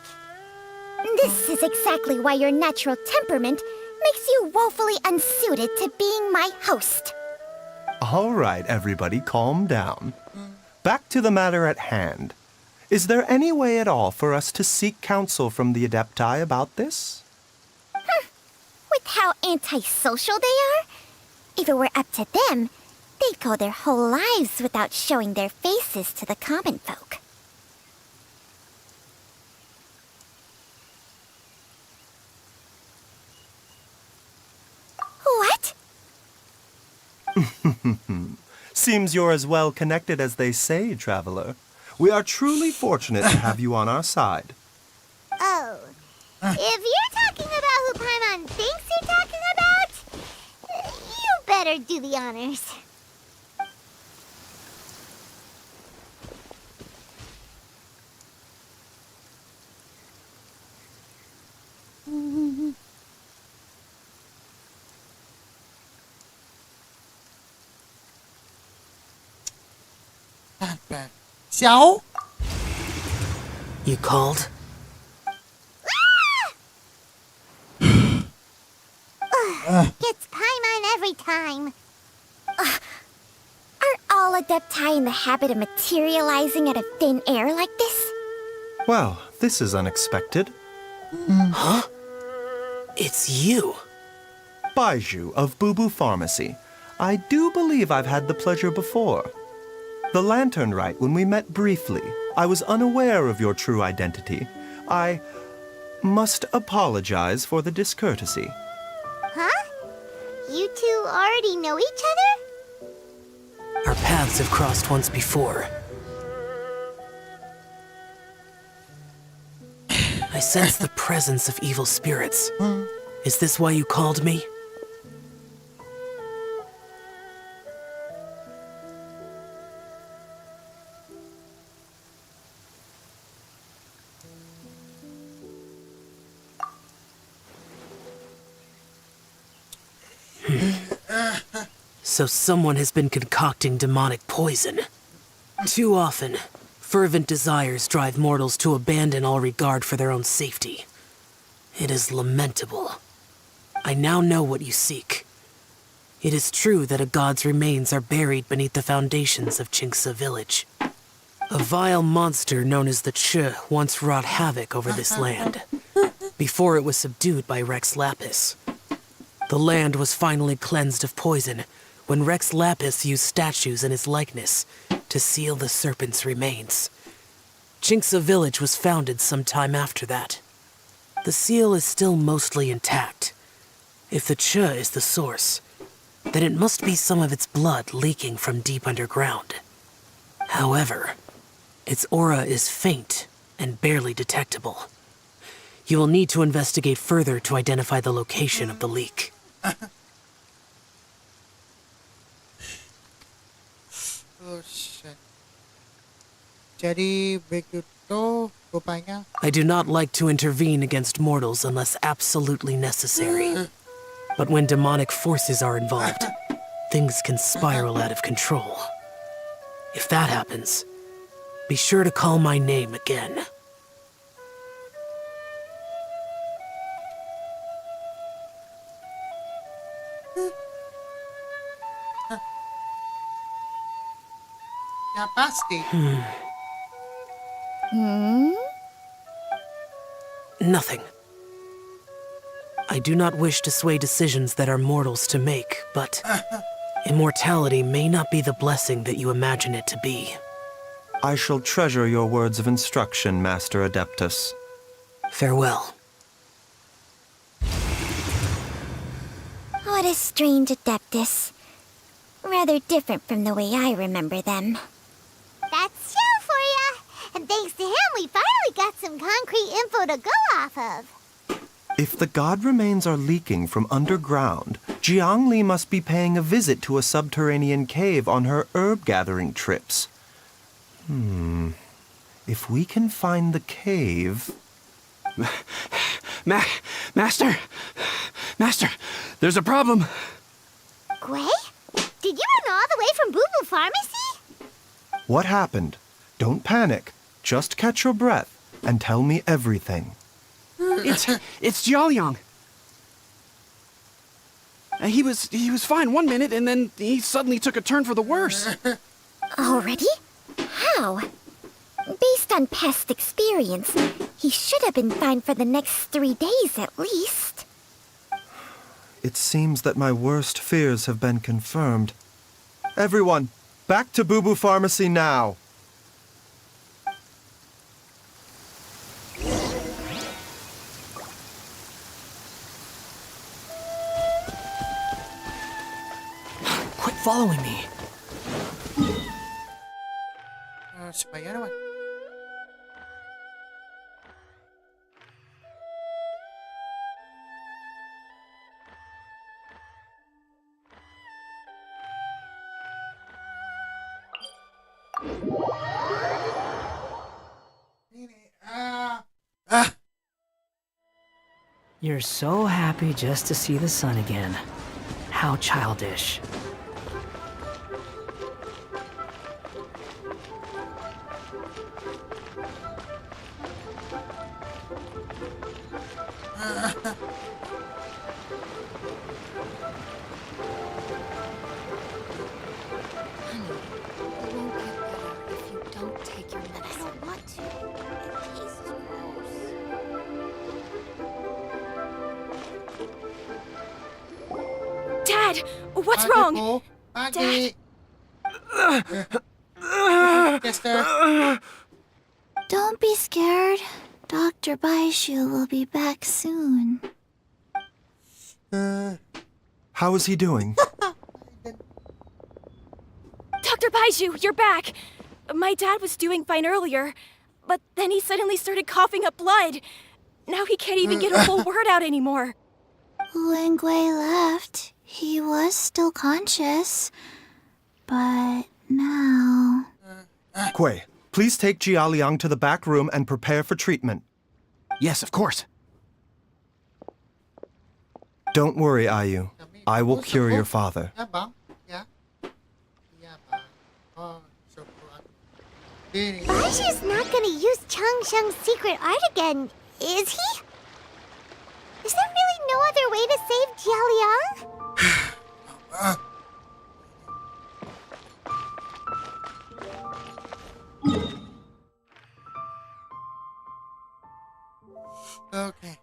This is exactly why your natural temperament makes you woefully unsuited to being my host.
All right, everybody, calm down. Back to the matter at hand. Is there any way at all for us to seek counsel from the Adepti about this?
With how antisocial they are, if it were up to them, they'd go their whole lives without showing their faces to the common folk. What?
Seems you're as well connected as they say, traveler. We are truly fortunate to have you on our side.
Oh. If you're talking about who Paimon thinks you're talking about, you better do the honors.
Xiao?
You called?
It's Paimon every time. Aren't all Adepti in the habit of materializing out of thin air like this?
Well, this is unexpected.
Huh? It's you.
Baiju of Boo Boo Pharmacy. I do believe I've had the pleasure before. The Lantern Rite, when we met briefly, I was unaware of your true identity. I must apologize for the discourtesy.
Huh? You two already know each other?
Our paths have crossed once before. I sense the presence of evil spirits. Is this why you called me? So someone has been concocting demonic poison. Too often, fervent desires drive mortals to abandon all regard for their own safety. It is lamentable. I now know what you seek. It is true that a god's remains are buried beneath the foundations of Chinksa village. A vile monster known as the Ch once wrought havoc over this land, before it was subdued by Rex Lapis. The land was finally cleansed of poison when Rex Lapis used statues in his likeness to seal the serpent's remains. Chinksa village was founded some time after that. The seal is still mostly intact. If the Ch is the source, then it must be some of its blood leaking from deep underground. However, its aura is faint and barely detectable. You will need to investigate further to identify the location of the leak.
Oh shit. Jadi begitu rupanya.
I do not like to intervene against mortals unless absolutely necessary. But when demonic forces are involved, things can spiral out of control. If that happens, be sure to call my name again.
Ya pasti.
Nothing. I do not wish to sway decisions that are mortals to make, but Immortality may not be the blessing that you imagine it to be.
I shall treasure your words of instruction, Master Adeptus.
Farewell.
What a strange Adeptus. Rather different from the way I remember them. That's Shell for ya! And thanks to him, we finally got some concrete info to go off of.
If the god remains are leaking from underground, Jiangli must be paying a visit to a subterranean cave on her herb-gathering trips. If we can find the cave...
Master! Master, there's a problem.
Gwei? Did you run all the way from Boo Boo Pharmacy?
What happened? Don't panic. Just catch your breath and tell me everything.
It's Jiaoliang. He was fine one minute, and then he suddenly took a turn for the worse.
Already? How? Based on past experience, he should have been fine for the next 3 days at least.
It seems that my worst fears have been confirmed. Everyone, back to Boo Boo Pharmacy now!
Quit following me.
Supaya naman.
You're so happy just to see the sun again. How childish.
Dad, what's wrong?
Dad.
Don't be scared. Dr. Baishu will be back soon.
How is he doing?
Dr. Baishu, you're back! My dad was doing fine earlier, but then he suddenly started coughing up blood. Now he can't even get a full word out anymore.
When Gwei left, he was still conscious. But now...
Gwei, please take Jiaoliang to the back room and prepare for treatment.
Yes, of course.
Don't worry, Ayu. I will cure your father.
Ya, Bang. Ya. Ya, Bang. Oh, so cool.
Baishu's not gonna use Changsheng's secret art again, is he? Is there really no other way to save Jiaoliang?
Okay.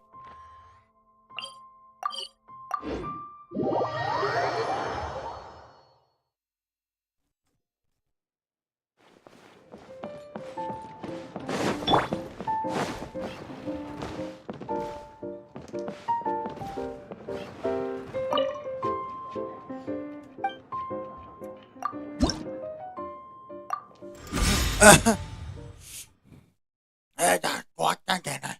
Kuat kan kena.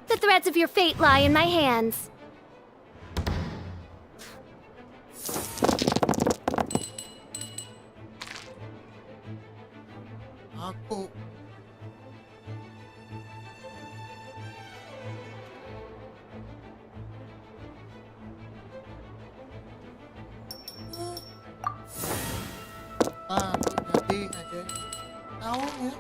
The threads of your fate lie in my hands.
Aku. Jadi ada tahu ya.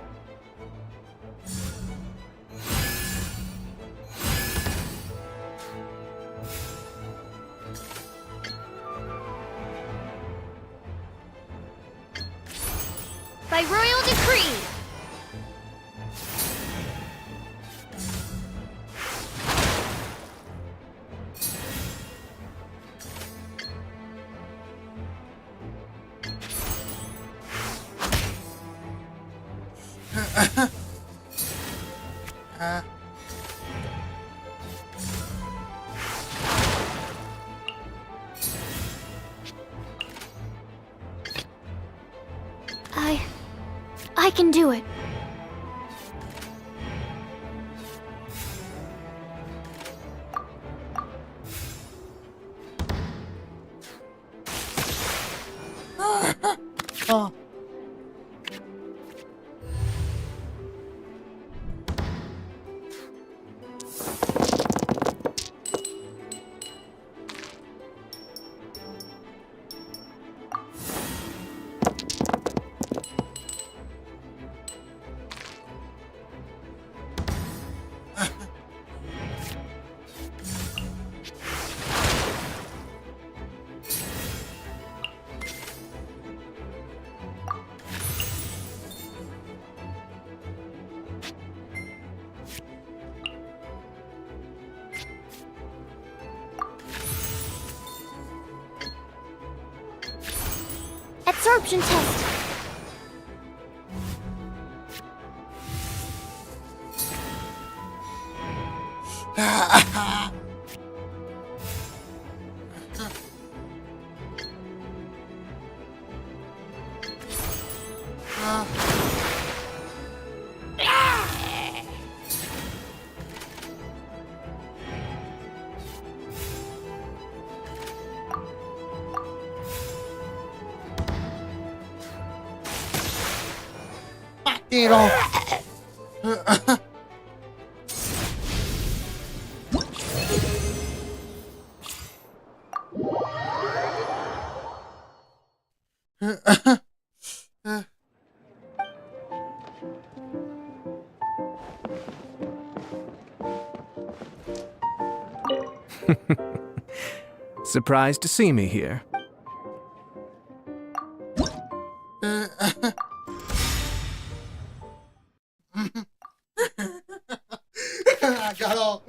By royal decree!
I can do it.
Oh.
Absorption test.
Tiro.
Surprised to see me here.
Caro.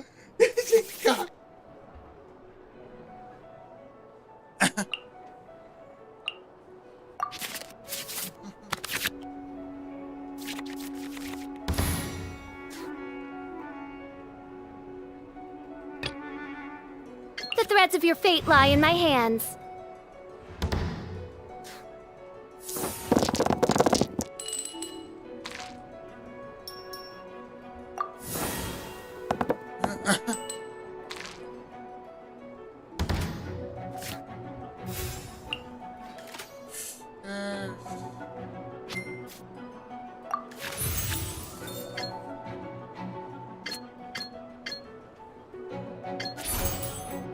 The threads of your fate lie in my hands.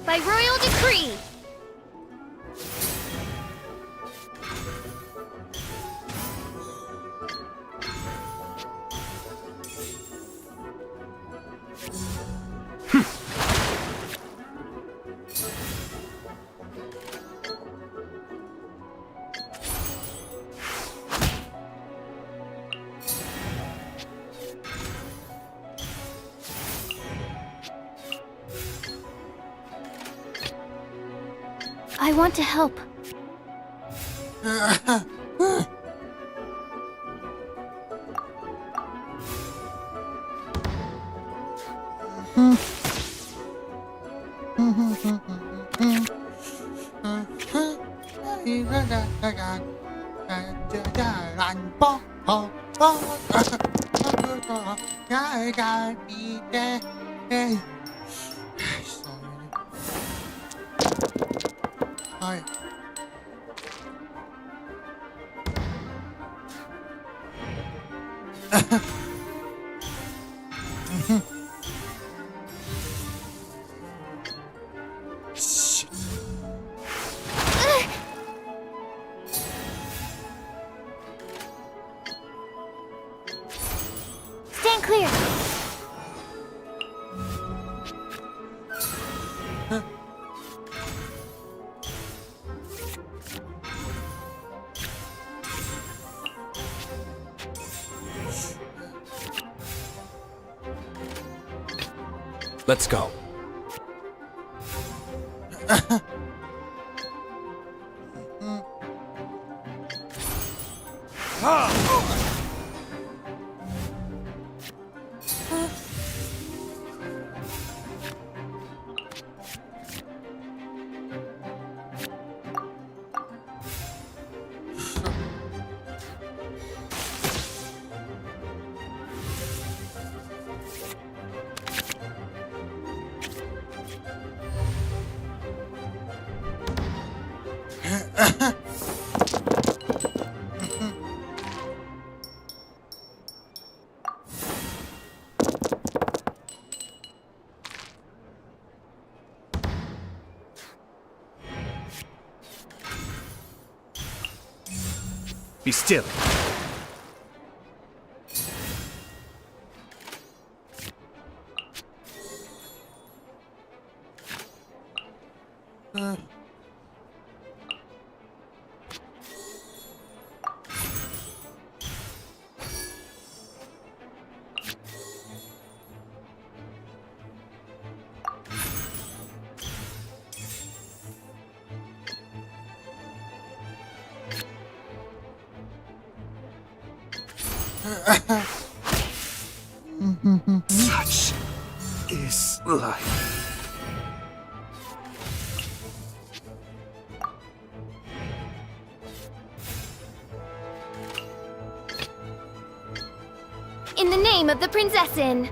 By royal decree!
I want to help. Stand clear.
Let's go.
Be still.
Such is life.
In the name of the Prinzessin.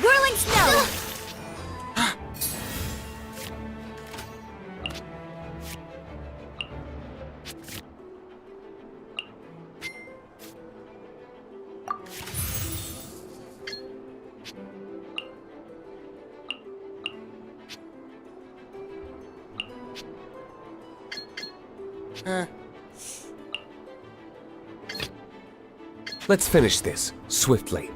Whirling snow!
Let's finish this swiftly.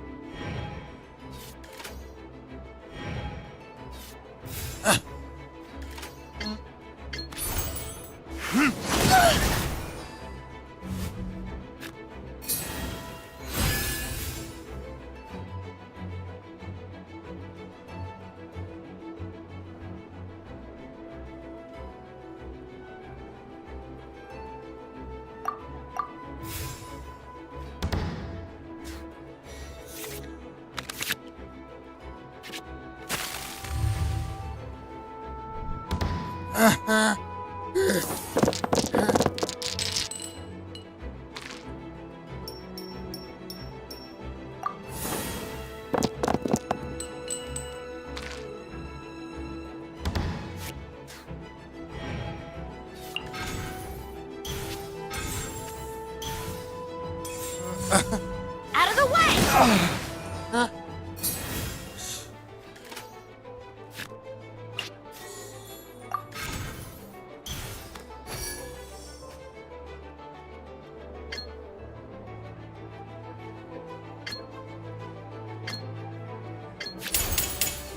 Out of the way!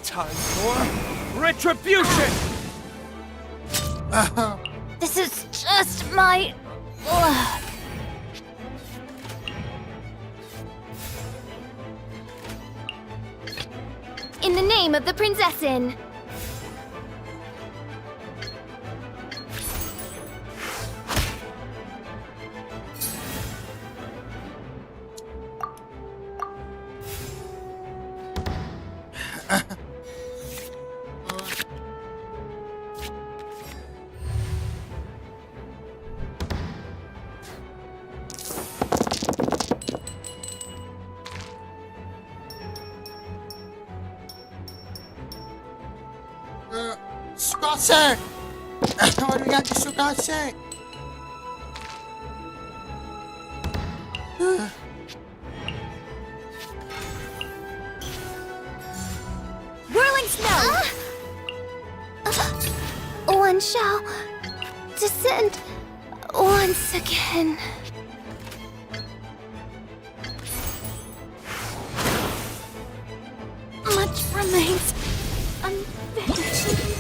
Time for retribution!
This is just my luck.
In the name of the Prinzessin.
Sukase! What do we got to Sukase?
sun shall descend once again. Much remains unfinished.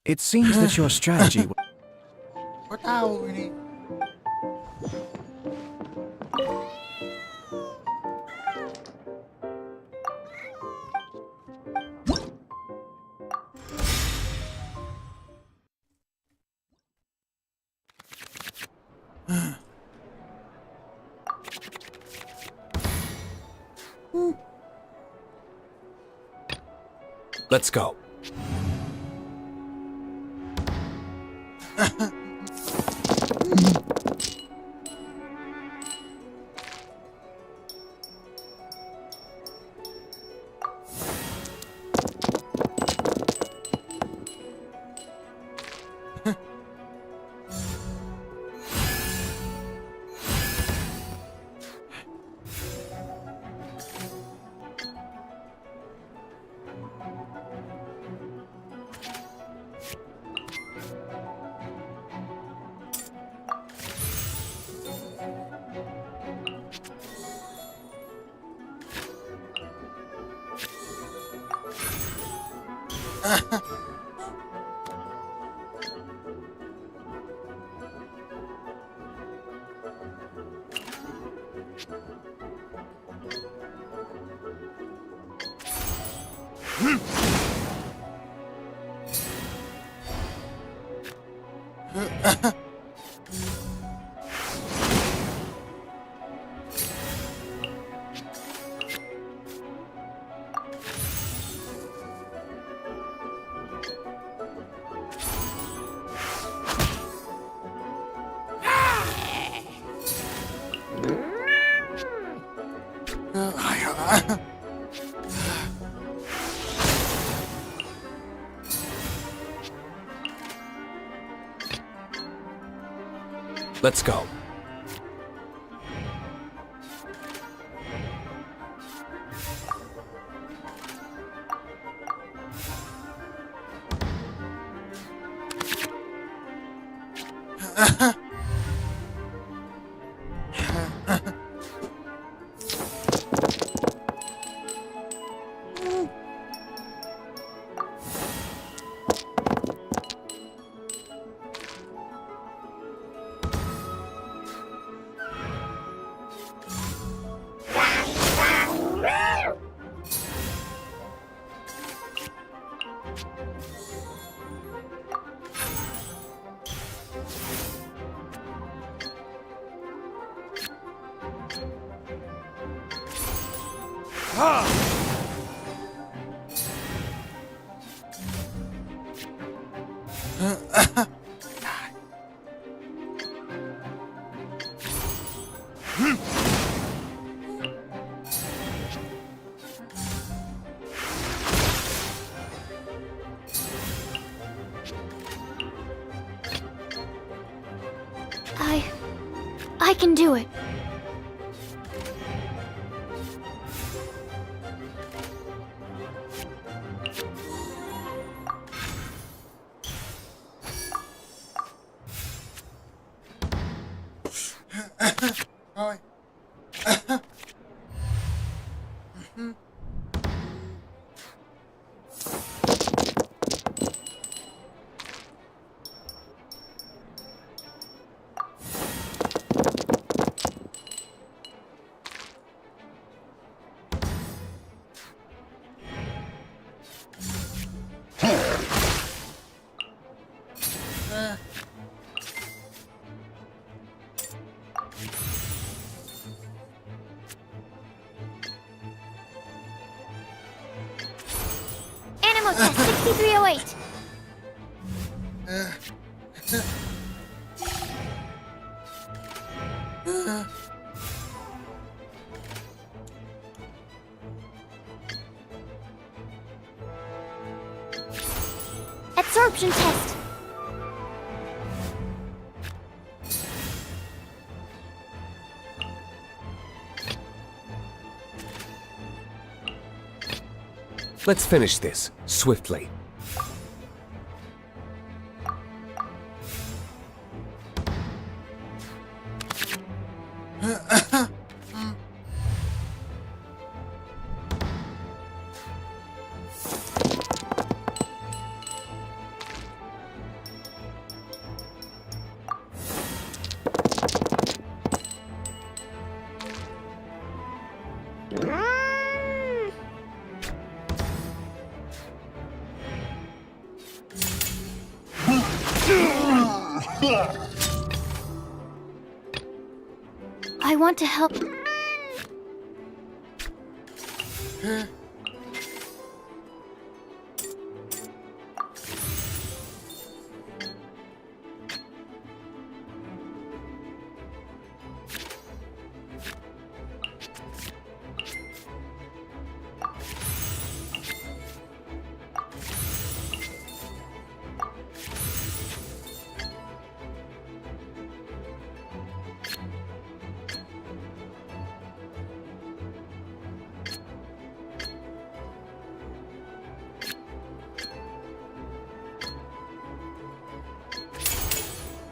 It seems that your strategy.
Kau tahu ini.
Let's go. Let's go.
I can do it.
Animal test 6308.
Absorption test.
Let's finish this, swiftly.
I want to help.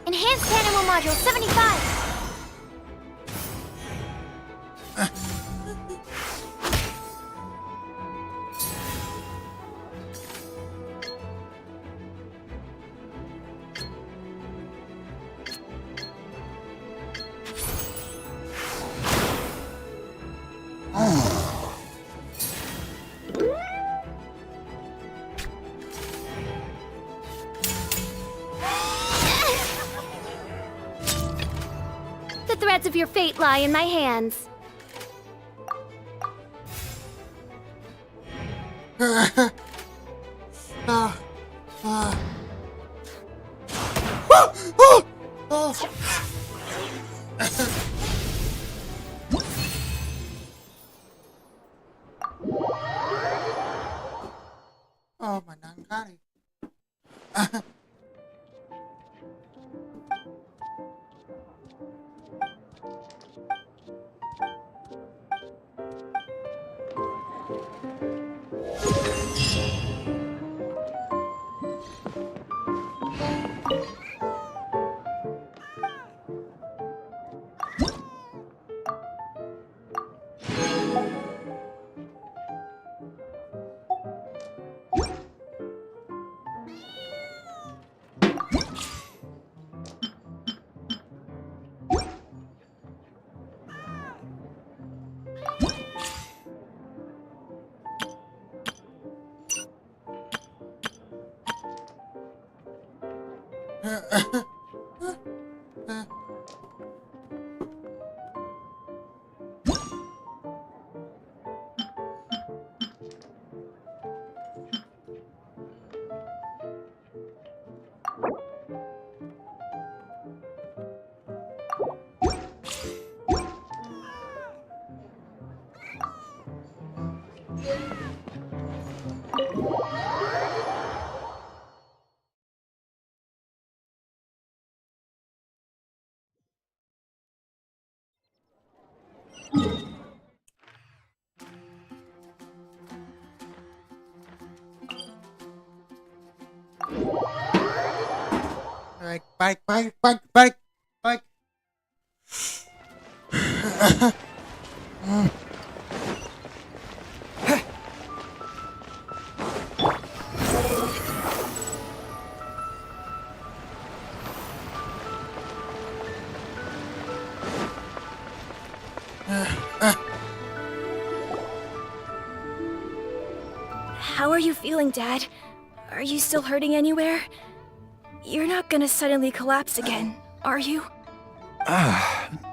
Enhanced Animal Module 75!
The threads of your fate lie in my hands.
Oh, menang kali. Balik.
How are you feeling, Dad? Are you still hurting anywhere? You're not gonna suddenly collapse again, are you?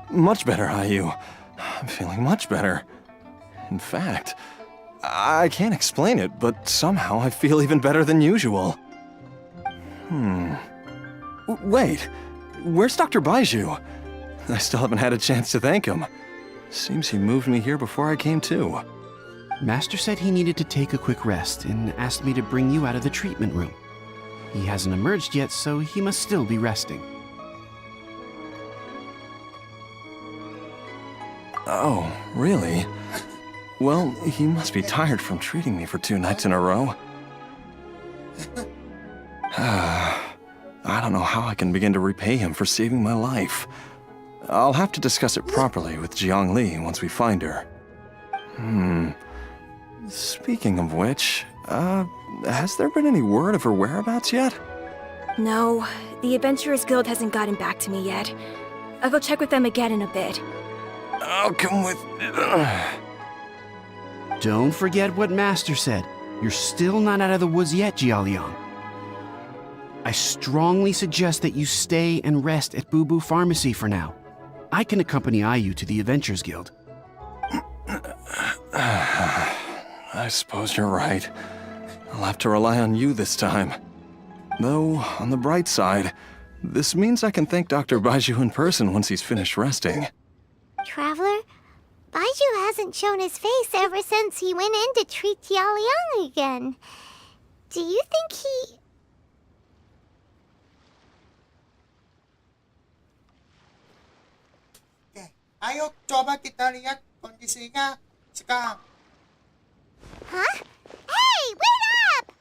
Much better, Ayu. I'm feeling much better. In fact, I can't explain it, but somehow I feel even better than usual. Wait, where's Dr. Baiju? I still haven't had a chance to thank him. Seems he moved me here before I came to.
Master said he needed to take a quick rest and asked me to bring you out of the treatment room. He hasn't emerged yet, so he must still be resting.
Oh, really? Well, he must be tired from treating me for 2 nights in a row. I don't know how I can begin to repay him for saving my life. I'll have to discuss it properly with Jiang Li once we find her. Speaking of which, has there been any word of her whereabouts yet?
No, the Adventurers Guild hasn't gotten back to me yet. I'll go check with them again in a bit.
I'll come with...
Don't forget what Master said. You're still not out of the woods yet, Jialiang. I strongly suggest that you stay and rest at Boo Boo Pharmacy for now. I can accompany Ayu to the Adventurers Guild.
I suppose you're right. I'll have to rely on you this time. Though, on the bright side, this means I can thank Dr. Baiju in person once he's finished resting.
Traveler, Baiju hasn't shown his face ever since he went in to treat Jialiang again. Do you think he...
Ayo coba kita lihat kondisinya sekarang.
Huh? Hey, wait up!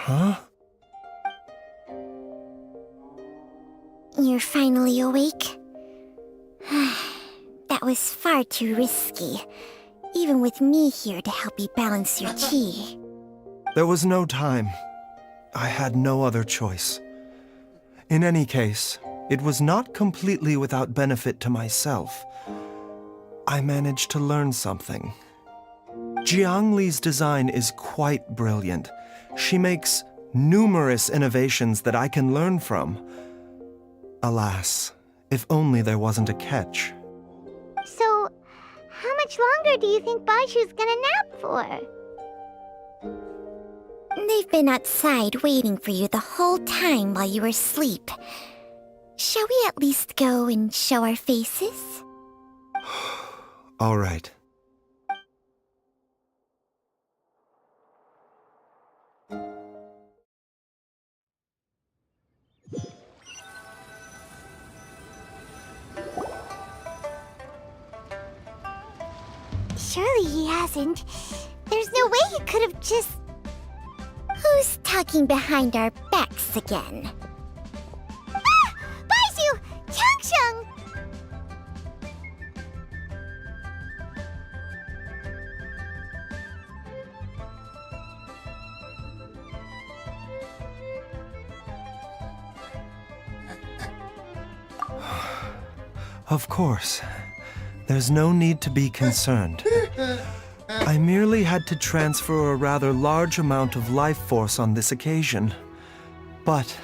Huh?
You're finally awake? That was far too risky, even with me here to help you balance your chi.
There was no time. I had no other choice. In any case, it was not completely without benefit to myself. I managed to learn something. Jiang Li's design is quite brilliant. She makes numerous innovations that I can learn from. Alas, if only there wasn't a catch.
So, how much longer do you think Baiju's gonna nap for? They've been outside waiting for you the whole time while you were asleep. Shall we at least go and show our faces?
All right.
Surely he hasn't. There's no way he could have just... Who's talking behind our backs again? Ah! Baiju! Changsheng!
Of course. There's no need to be concerned. I merely had to transfer a rather large amount of life force on this occasion. But,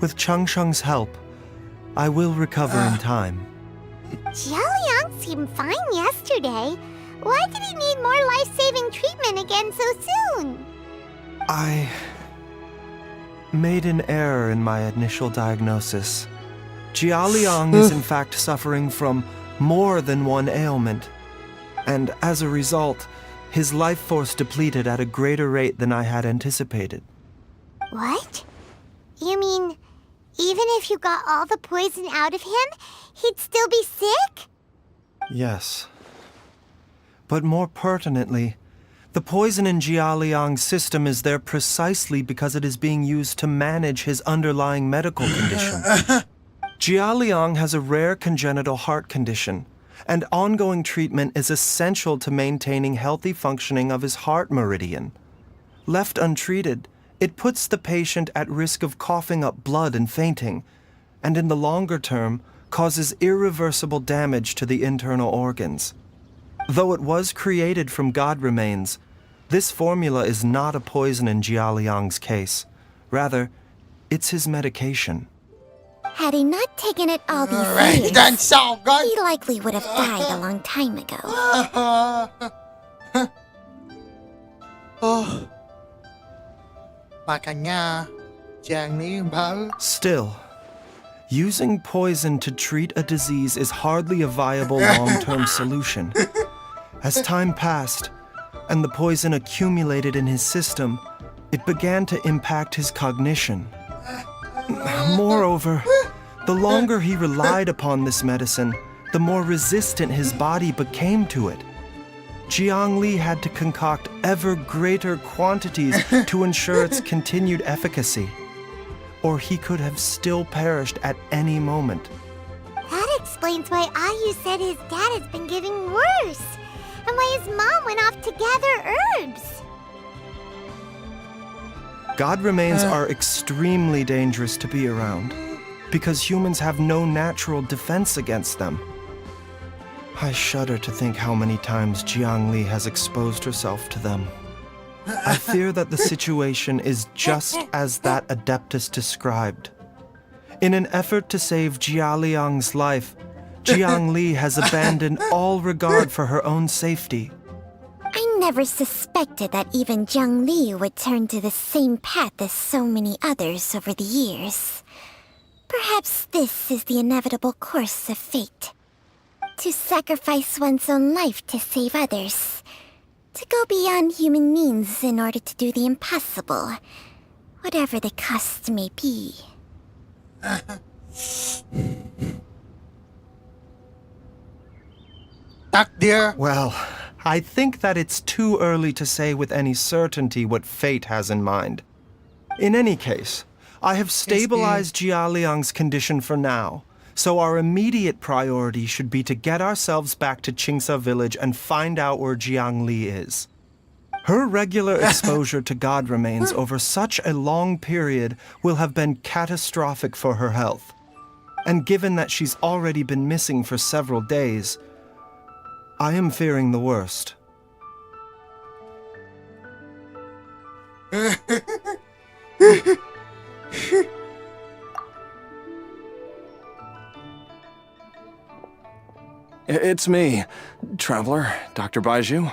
with Changsheng's help, I will recover in time.
Jialiang seemed fine yesterday. Why did he need more life-saving treatment again so soon?
I made an error in my initial diagnosis. Jialiang is in fact suffering from more than one ailment, and as a result, his life force depleted at a greater rate than I had anticipated.
What? You mean, even if you got all the poison out of him, he'd still be sick?
Yes. But more pertinently, the poison in Jialiang's system is there precisely because it is being used to manage his underlying medical condition. Jialiang has a rare congenital heart condition, and ongoing treatment is essential to maintaining healthy functioning of his heart meridian. Left untreated, it puts the patient at risk of coughing up blood and fainting, and in the longer term, causes irreversible damage to the internal organs. Though it was created from god remains, this formula is not a poison in Jialiang's case. Rather, it's his medication.
Had he not taken it all these years,
That's so good.
he likely would have died a long time ago.
Oh. Makanya, Jiang Li baru.
Still, using poison to treat a disease is hardly a viable long-term solution. As time passed, and the poison accumulated in his system, it began to impact his cognition. Moreover, the longer he relied upon this medicine, the more resistant his body became to it. Jiangli had to concoct ever greater quantities to ensure its continued efficacy, or he could have still perished at any moment.
That explains why Ayu said his dad has been getting worse, and why his mom went off to gather herbs.
God remains are extremely dangerous to be around, because humans have no natural defense against them. I shudder to think how many times Jiangli has exposed herself to them. I fear that the situation is just as that Adeptus described. In an effort to save Jialiang's life, Jiangli has abandoned all regard for her own safety.
I never suspected that even Jiangli would turn to the same path as so many others over the years. Perhaps this is the inevitable course of fate. To sacrifice one's own life to save others. To go beyond human means in order to do the impossible, whatever the cost may be.
Well, I think that it's too early to say with any certainty what fate has in mind. In any case, I have stabilized Jialiang's condition for now, so our immediate priority should be to get ourselves back to Qingsa village and find out where Jiangli is. Her regular exposure to God remains over such a long period will have been catastrophic for her health. And given that she's already been missing for several days, I am fearing the worst.
It's me, Traveler, Dr. Baiju.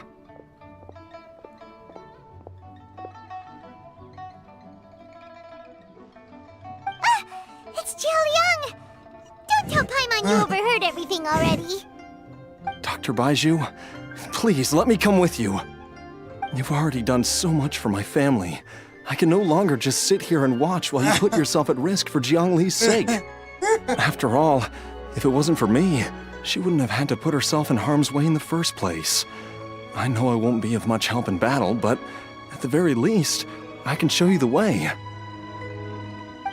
It's Jialiang! Don't tell Paimon you overheard everything already.
Dr. Baiju, please let me come with you. You've already done so much for my family. I can no longer just sit here and watch while you put yourself at risk for Jiangli's sake. After all, if it wasn't for me, she wouldn't have had to put herself in harm's way in the first place. I know I won't be of much help in battle, but at the very least, I can show you the way.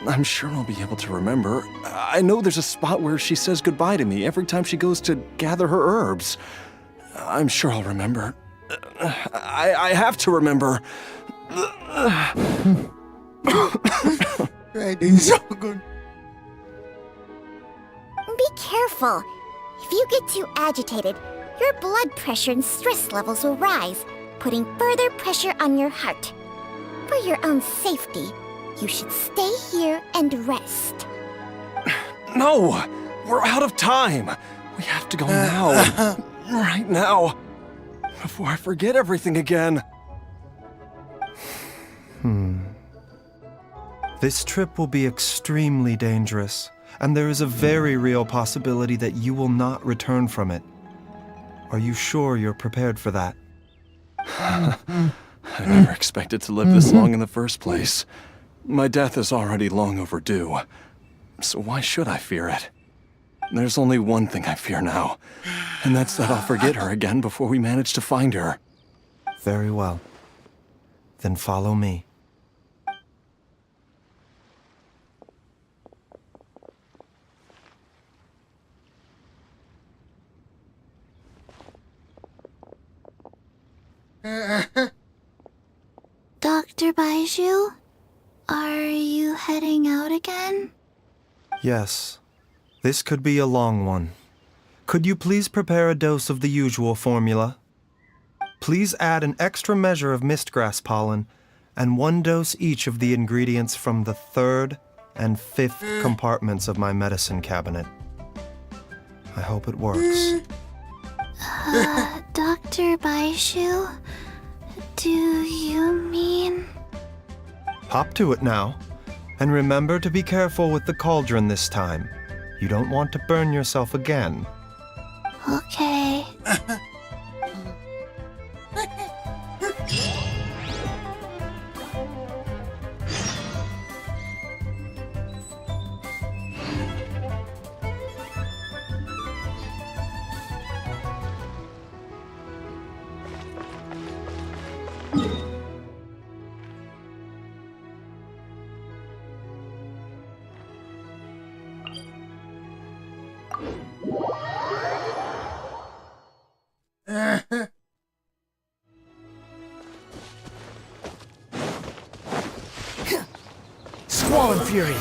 I'm sure I'll be able to remember. I know there's a spot where she says goodbye to me every time she goes to gather her herbs. I'm sure I'll remember. I have to remember.
Be careful. If you get too agitated, your blood pressure and stress levels will rise, putting further pressure on your heart. For your own safety, you should stay here and rest.
No! We're out of time! We have to go now. Right now. Before I forget everything again.
This trip will be extremely dangerous, and there is a very real possibility that you will not return from it. Are you sure you're prepared for that?
I never expected to live this long in the first place. My death is already long overdue. So why should I fear it? There's only one thing I fear now, and that's that I'll forget her again before we manage to find her.
Very well. Then follow me.
Dr. Baiju, are you heading out again?
Yes. This could be a long one. Could you please prepare a dose of the usual formula? Please add an extra measure of mistgrass pollen and 1 dose each of the ingredients from the 3rd and 5th compartments of my medicine cabinet. I hope it works.
Dr. Baiju, do you mean...
Hop to it now. And remember to be careful with the cauldron this time. You don't want to burn yourself again.
Okay.
Fury.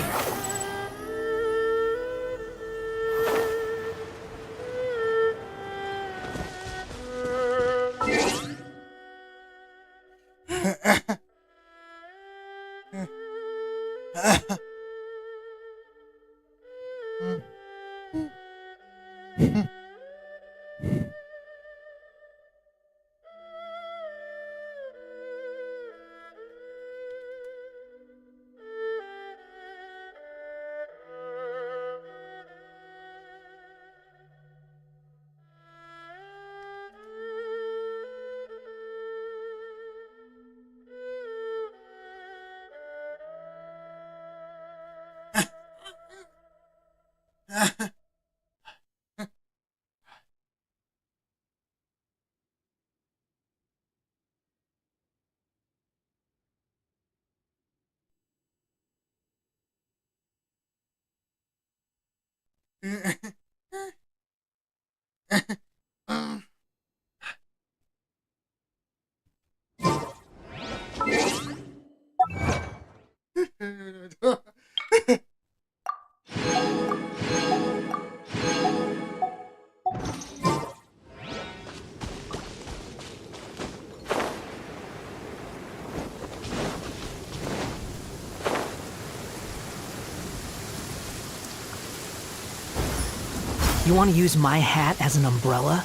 You want to use my hat as an umbrella?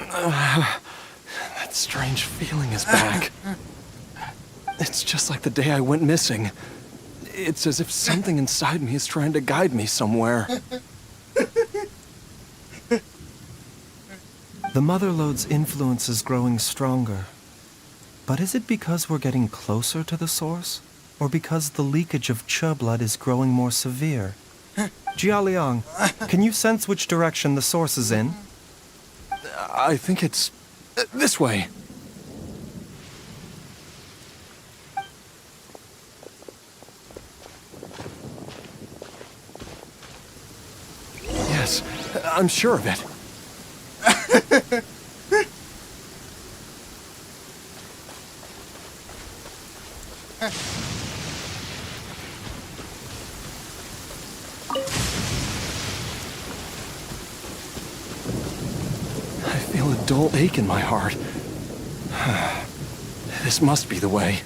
That strange feeling is back. It's just like the day I went missing. It's as if something inside me is trying to guide me somewhere.
The Motherlode's influence is growing stronger. But is it because we're getting closer to the source? Or because the leakage of Che blood is growing more severe? Jialiang, can you sense which direction the source is in?
I think it's this way. Yes, I'm sure of it. I feel a dull ache in my heart. This must be the way.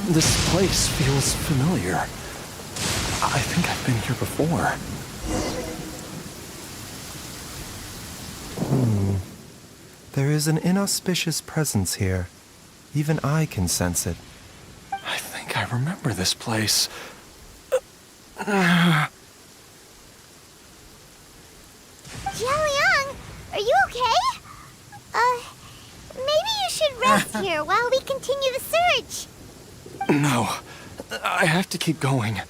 This place feels familiar. I think I've been here before.
There is an inauspicious presence here. Even I can sense it.
I think I remember this place.
Jialiang, are you okay? Maybe you should rest here while we continue the search.
No, I have to keep going.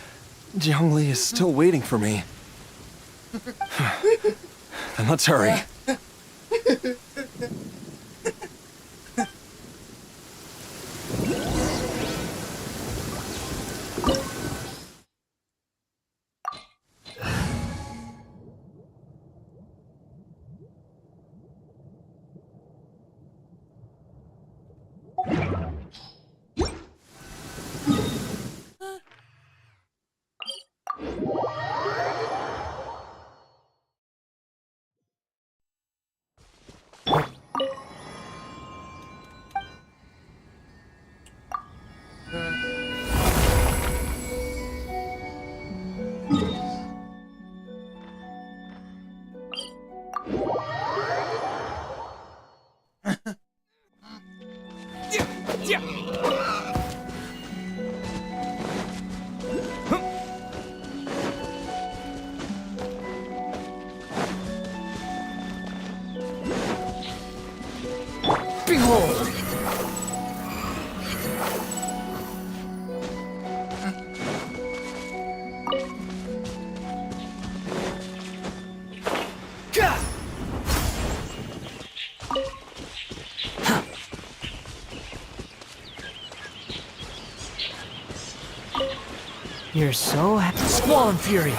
Jiangli is still waiting for me. Then let's hurry.
Behold! You're so happy. Squall and Fury!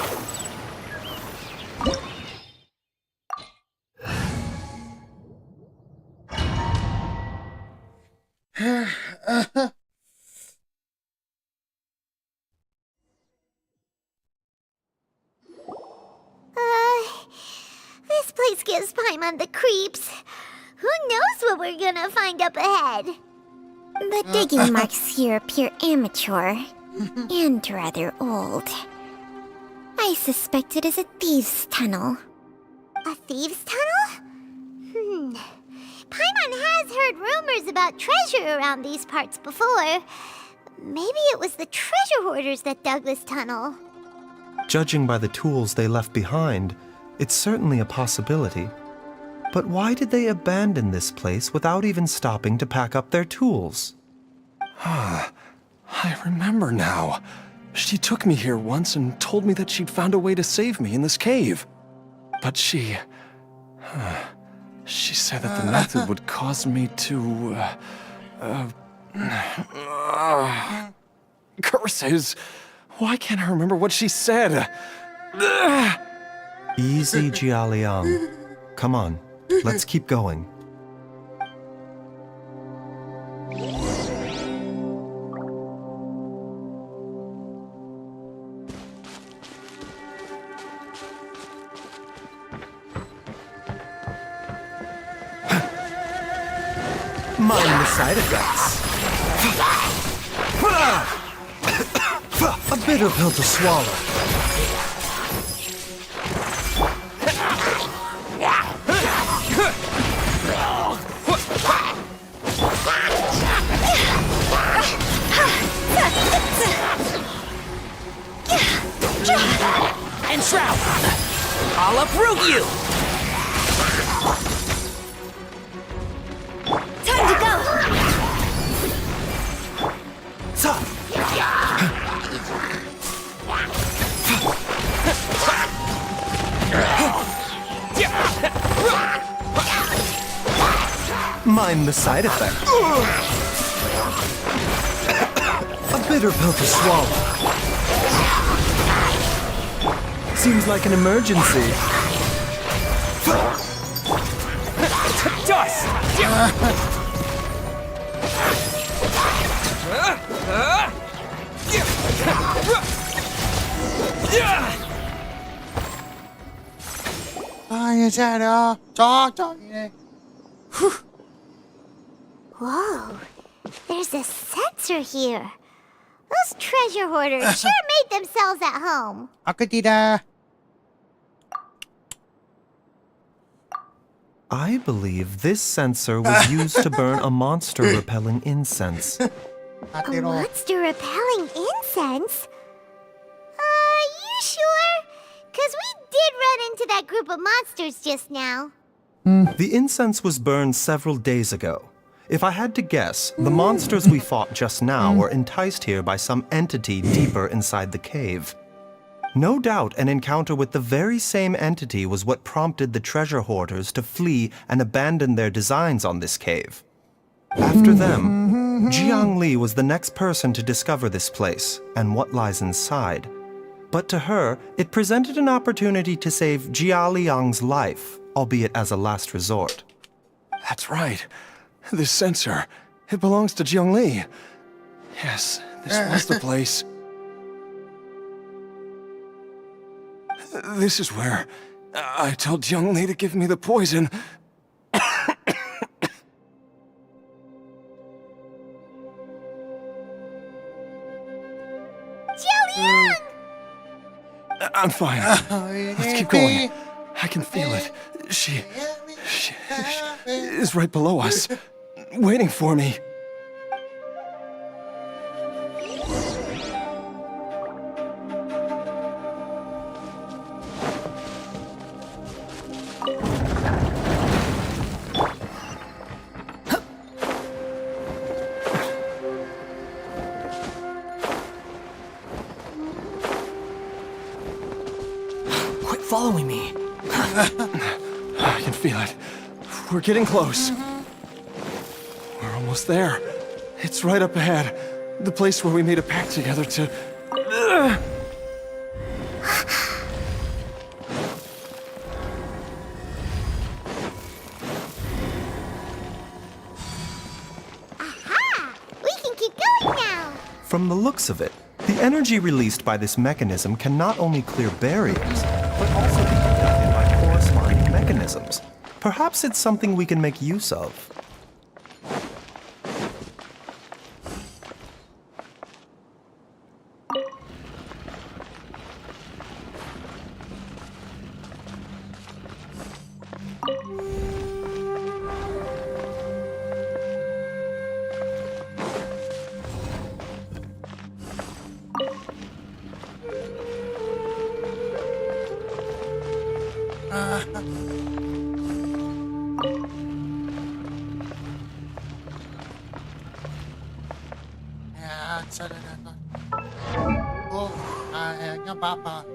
This place gives Paimon the creeps. Who knows what we're gonna find up ahead?
The digging marks here appear amateur and rather old. I suspect it is a thieves' tunnel.
A thieves' tunnel? Paimon has heard rumors about treasure around these parts before. Maybe it was the treasure hoarders that dug this tunnel.
Judging by the tools they left behind, it's certainly a possibility. But why did they abandon this place without even stopping to pack up their tools?
I remember now. She took me here once and told me that she'd found a way to save me in this cave. But she said that the method would cause me to, curses. Why can't I remember what she said?
Easy, Jialiang. Come on, let's keep going.
Mind the side effects.
A bitter pill to swallow.
And Shroud! I'll uproot you!
Time to go!
Mind the side effect. A bitter pill to swallow. Seems like an emergency.
Dust!
Whoa, there's a sensor here. Those treasure hoarders sure made themselves at home.
Aku tidak.
I believe this sensor was used to burn a monster-repelling incense.
A monster repelling incense? You sure? 'Cause we did run into that group of monsters just now.
The incense was burned several days ago. If I had to guess, the monsters we fought just now were enticed here by some entity deeper inside the cave. No doubt an encounter with the very same entity was what prompted the treasure hoarders to flee and abandon their designs on this cave. After them, Jiang Li was the next person to discover this place and what lies inside. But to her, it presented an opportunity to save Jia Liang's life, albeit as a last resort.
That's right. This sensor, it belongs to Jiang Li. Yes, this was the place. This is where I told Jiang Li to give me the poison.
Jialiang!
I'm fine. Let's keep going. I can feel it. She is right below us, waiting for me.
Quit following me.
I can feel it. We're getting close. We're almost there. It's right up ahead. The place where we made a pact together to...
Aha! We
From the looks of it, the energy released by this mechanism can not only clear barriers, but also be conducted by corresponding mechanisms. Perhaps it's something we can make use of.
Ya, sana na to. Oh, ayan papa.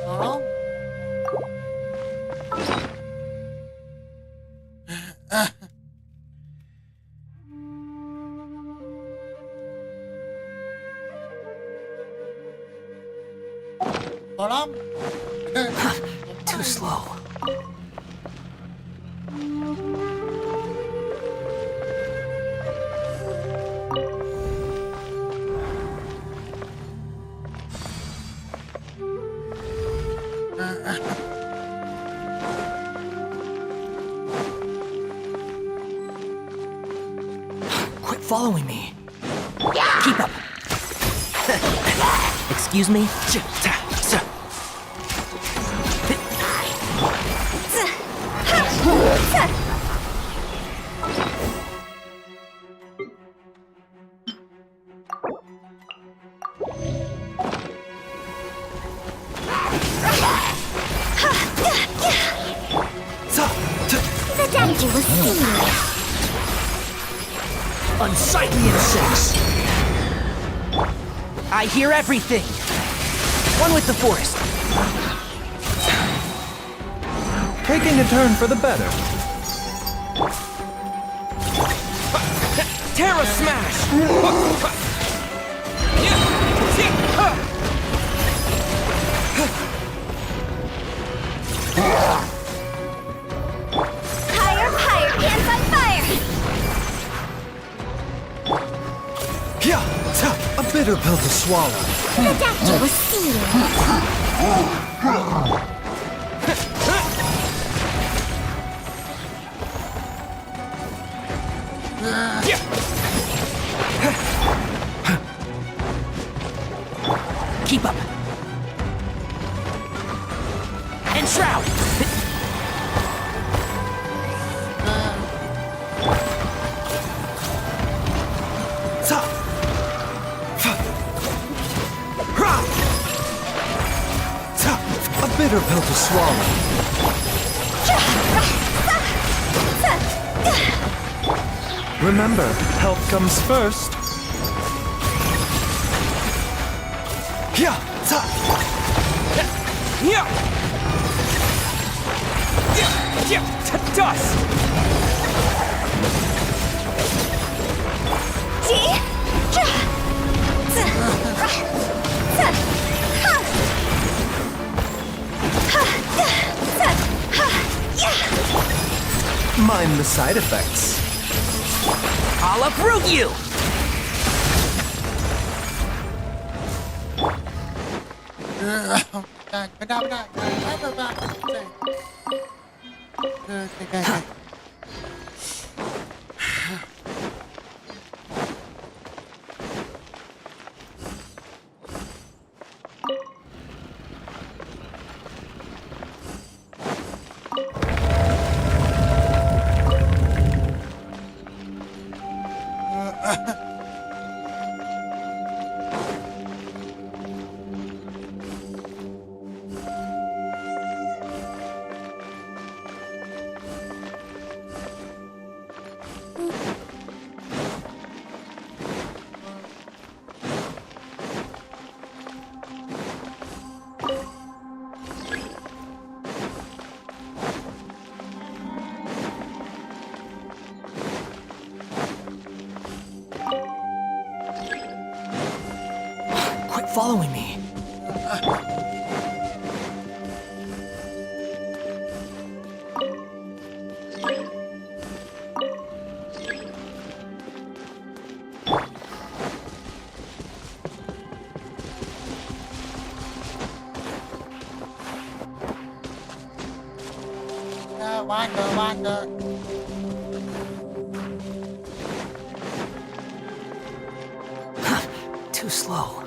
Tolong. Tolong.
Too slow.
Quit following me. Keep up. Excuse me?
The danger was seen.
Unsightly insects. I hear everything. One with the forest.
Taking a turn for the better.
Terra Smash!
Higher, higher, hands on fire!
A bitter pill to swallow.
The danger was seen.
Keep up. And shroud.
A bitter pill to swallow. Remember, health comes first.
Dust!
Mind the side effects.
I'll uproot you!
Benar. Okay.
following me.
Wander.
Too slow.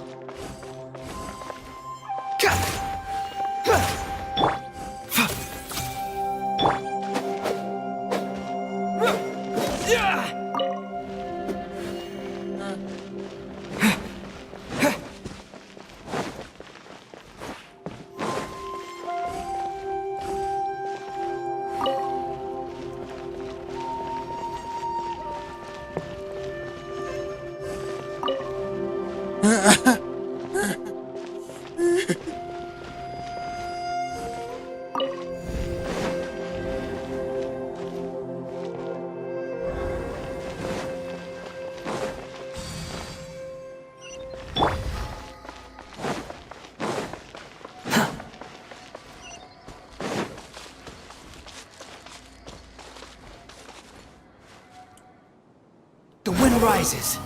The wind rises.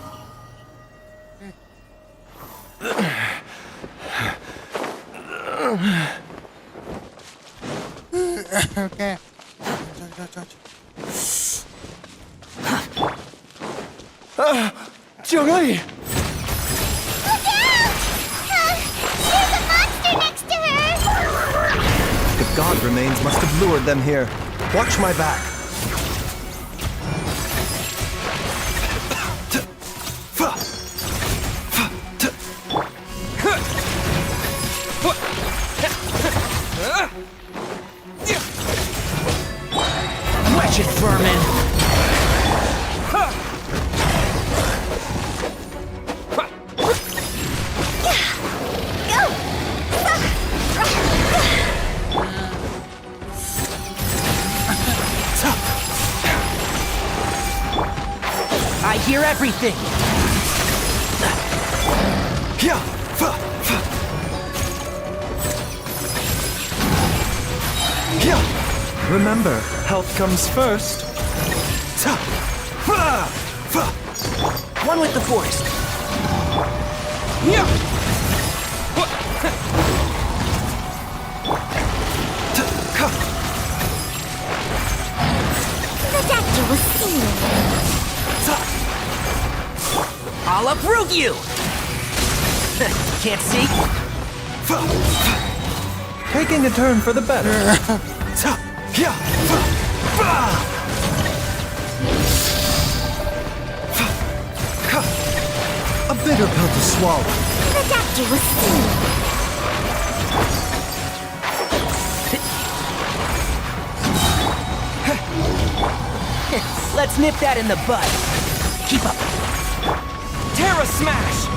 Okay.
Zhongli!
Look out! There's a monster next to her!
The god remains must have lured them here. Watch my back.
Wretched vermin! I hear everything!
Remember, health comes first.
One with the forest!
The doctor was seen.
I'll uproot you! Can't see?
Taking a turn for the better. A bitter pill to swallow.
The doctor was seen.
Let's nip that in the bud. Keep up. Terra Smash!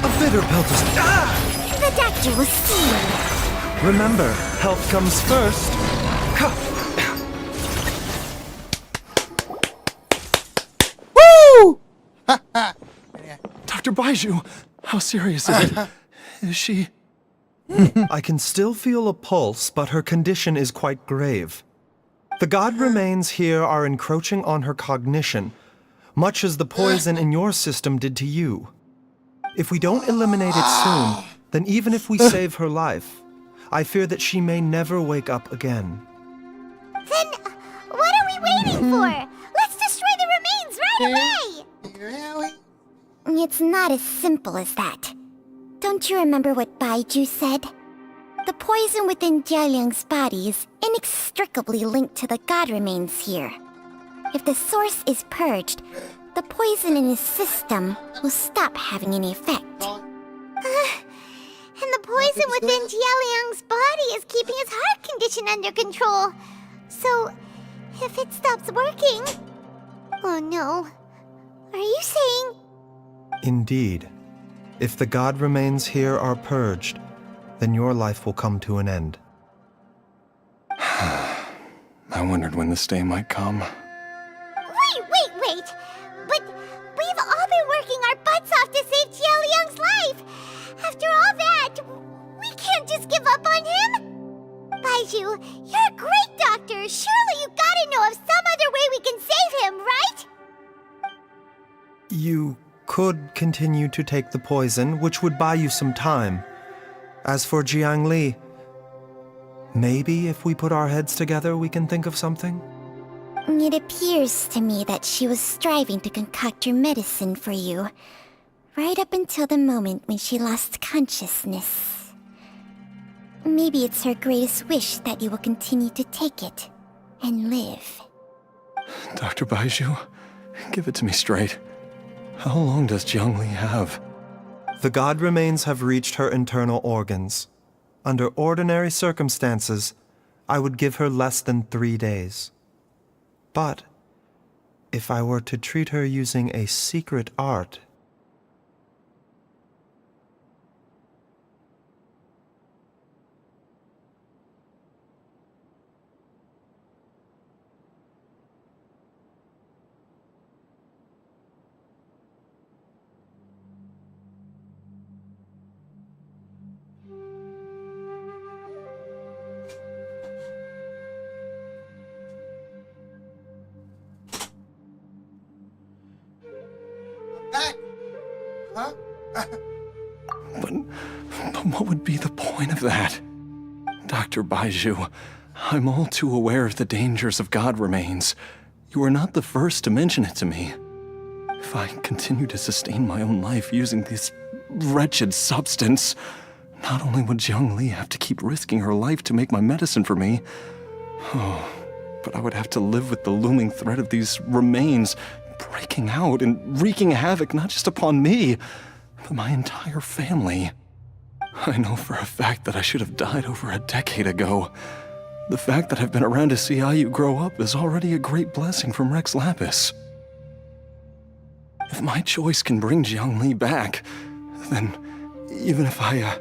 A bitter pill to...
The doctor was seen.
Remember, health comes first.
Woo!
Dr. Baiju, how serious is it? Is she...
I can still feel a pulse, but her condition is quite grave. The god remains here are encroaching on her cognition, much as the poison in your system did to you. If we don't eliminate it soon, then even if we save her life, I fear that she may never wake up again.
Then, what are we waiting for? Let's destroy the remains right away!
Really?
It's not as simple as that. Don't you remember what Baiju said? The poison within Jialiang's body is inextricably linked to the god remains here. If the source is purged, the poison in his system will stop having any effect. And the poison within Jialiang's body is keeping his heart condition under control. So, if it stops working... Oh no. Are you saying...
Indeed. If the god remains here are purged, then your life will come to an end.
I wondered when this day might come.
could continue to take the poison, which would buy you some time. As for Jiang Li, maybe if we put our heads together, we can think of something?
It appears to me that she was striving to concoct your medicine for you, right up until the moment when she lost consciousness. Maybe it's her greatest wish that you will continue to take it and live.
Dr. Baiju, give it to me straight. How long does Jiang Li have?
The god remains have reached her internal organs. Under ordinary circumstances, I would give her less than 3 days. But if I were to treat her using a secret art...
Huh?
But what would be the point of that? Dr. Baiju, I'm all too aware of the dangers of god remains. You are not the first to mention it to me. If I continue to sustain my own life using this wretched substance, not only would Jiang Li have to keep risking her life to make my medicine for me, but I would have to live with the looming threat of these remains breaking out and wreaking havoc not just upon me, but my entire family. I know for a fact that I should have died over a decade ago. The fact that I've been around to see how you grow up is already a great blessing from Rex Lapis. If my choice can bring Jiang Li back, then even if I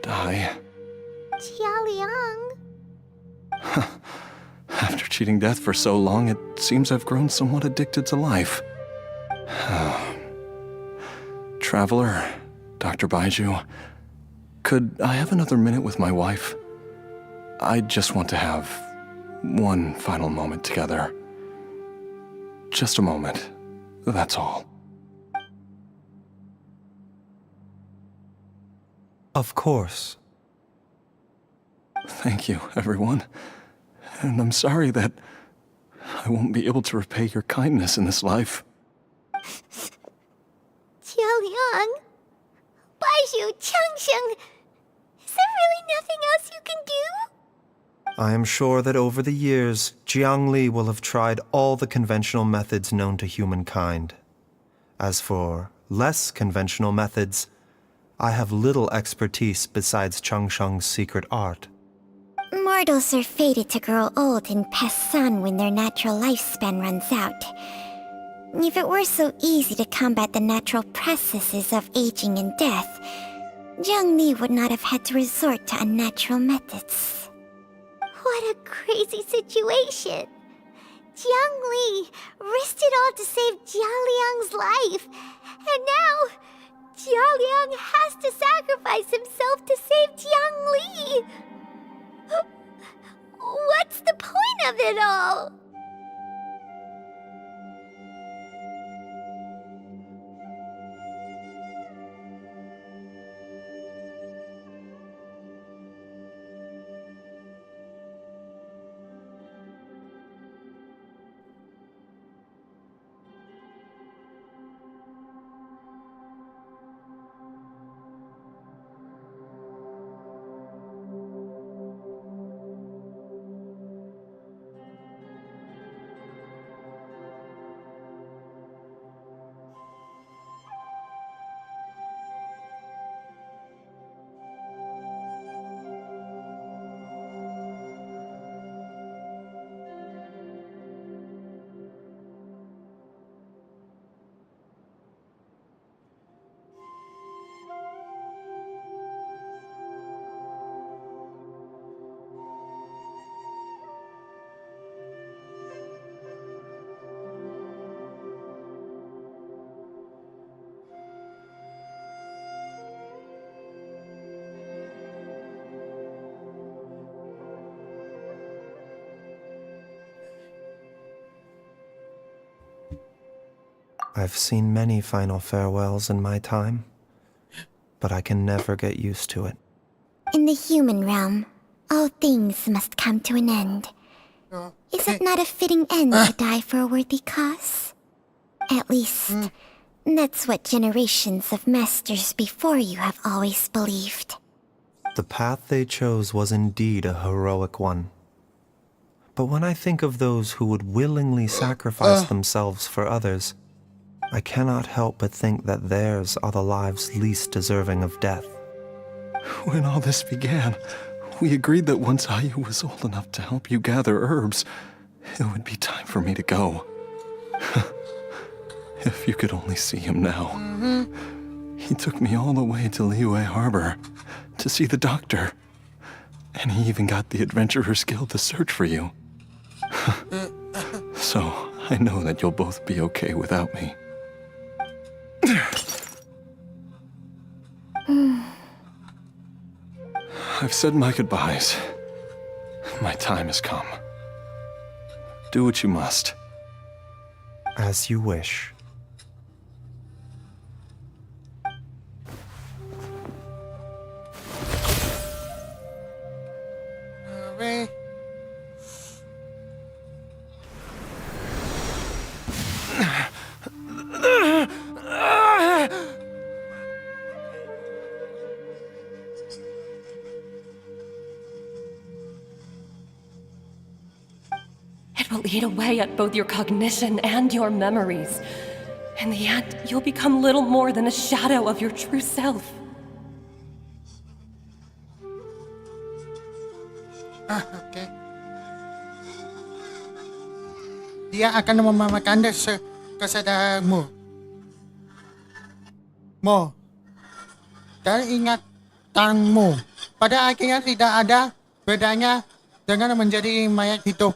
die...
Jialiang.
After cheating death for so long, it seems I've grown somewhat addicted to life. Traveler, Dr. Baiju, could I have another minute with my wife? I just want to have one final moment together. Just a moment, that's all.
Of course.
Thank you, everyone. And I'm sorry that I won't be able to repay your kindness in this life.
Jialiang. Baiju, Changsheng. Is there really nothing else you can do?
I am sure that over the years, Jiang Li will have tried all the conventional methods known to humankind. As for less conventional methods, I have little expertise besides Changsheng's secret art.
Mortals are fated to grow old and pass on when their natural lifespan runs out. If it were so easy to combat the natural processes of aging and death, Jiang Li would not have had to resort to unnatural methods. What a crazy situation! Jiang Li risked it all to save Jialiang's life, and now Jialiang has to sacrifice himself to save Jiang Li! What's the point of it all?
I've seen many final farewells in my time, but I can never get used to it.
In the human realm, all things must come to an end. Is it not a fitting end to die for a worthy cause? At least, that's what generations of masters before you have always believed.
The path they chose was indeed a heroic one. But when I think of those who would willingly sacrifice themselves for others, I cannot help but think that theirs are the lives least deserving of death.
When all this began, we agreed that once Ayu was old enough to help you gather herbs, it would be time for me to go. If you could only see him now. He took me all the way to Liyue Harbor to see the doctor. And he even got the Adventurers Guild to search for you. So, I know that you'll both be okay without me. I've said my goodbyes. My time has come. Do what you must.
As you wish.
Alright.
It will eat away at both your cognition and your memories. In the end, you'll become little more than a shadow of your true self.
Okay. Dia akan memakan kesadaranmu. Mo. Dan ingatanmu. Pada akhirnya tidak ada bedanya dengan menjadi mayat hidup.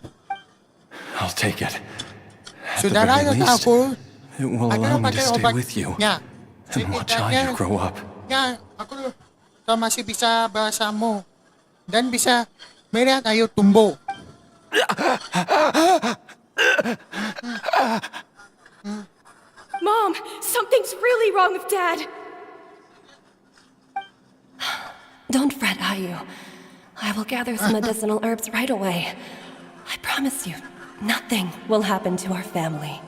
I'll take it. At the
Saudara
very least,
aku
it will allow me to stay with you
ya.
and watch Ayu grow up.
Ya, aku masih bisa bersamamu dan bisa melihat Ayu tumbuh.
Mom, something's really wrong with Dad.
Don't fret, Ayu. I will gather some medicinal herbs right away. I promise you, nothing will happen to our family.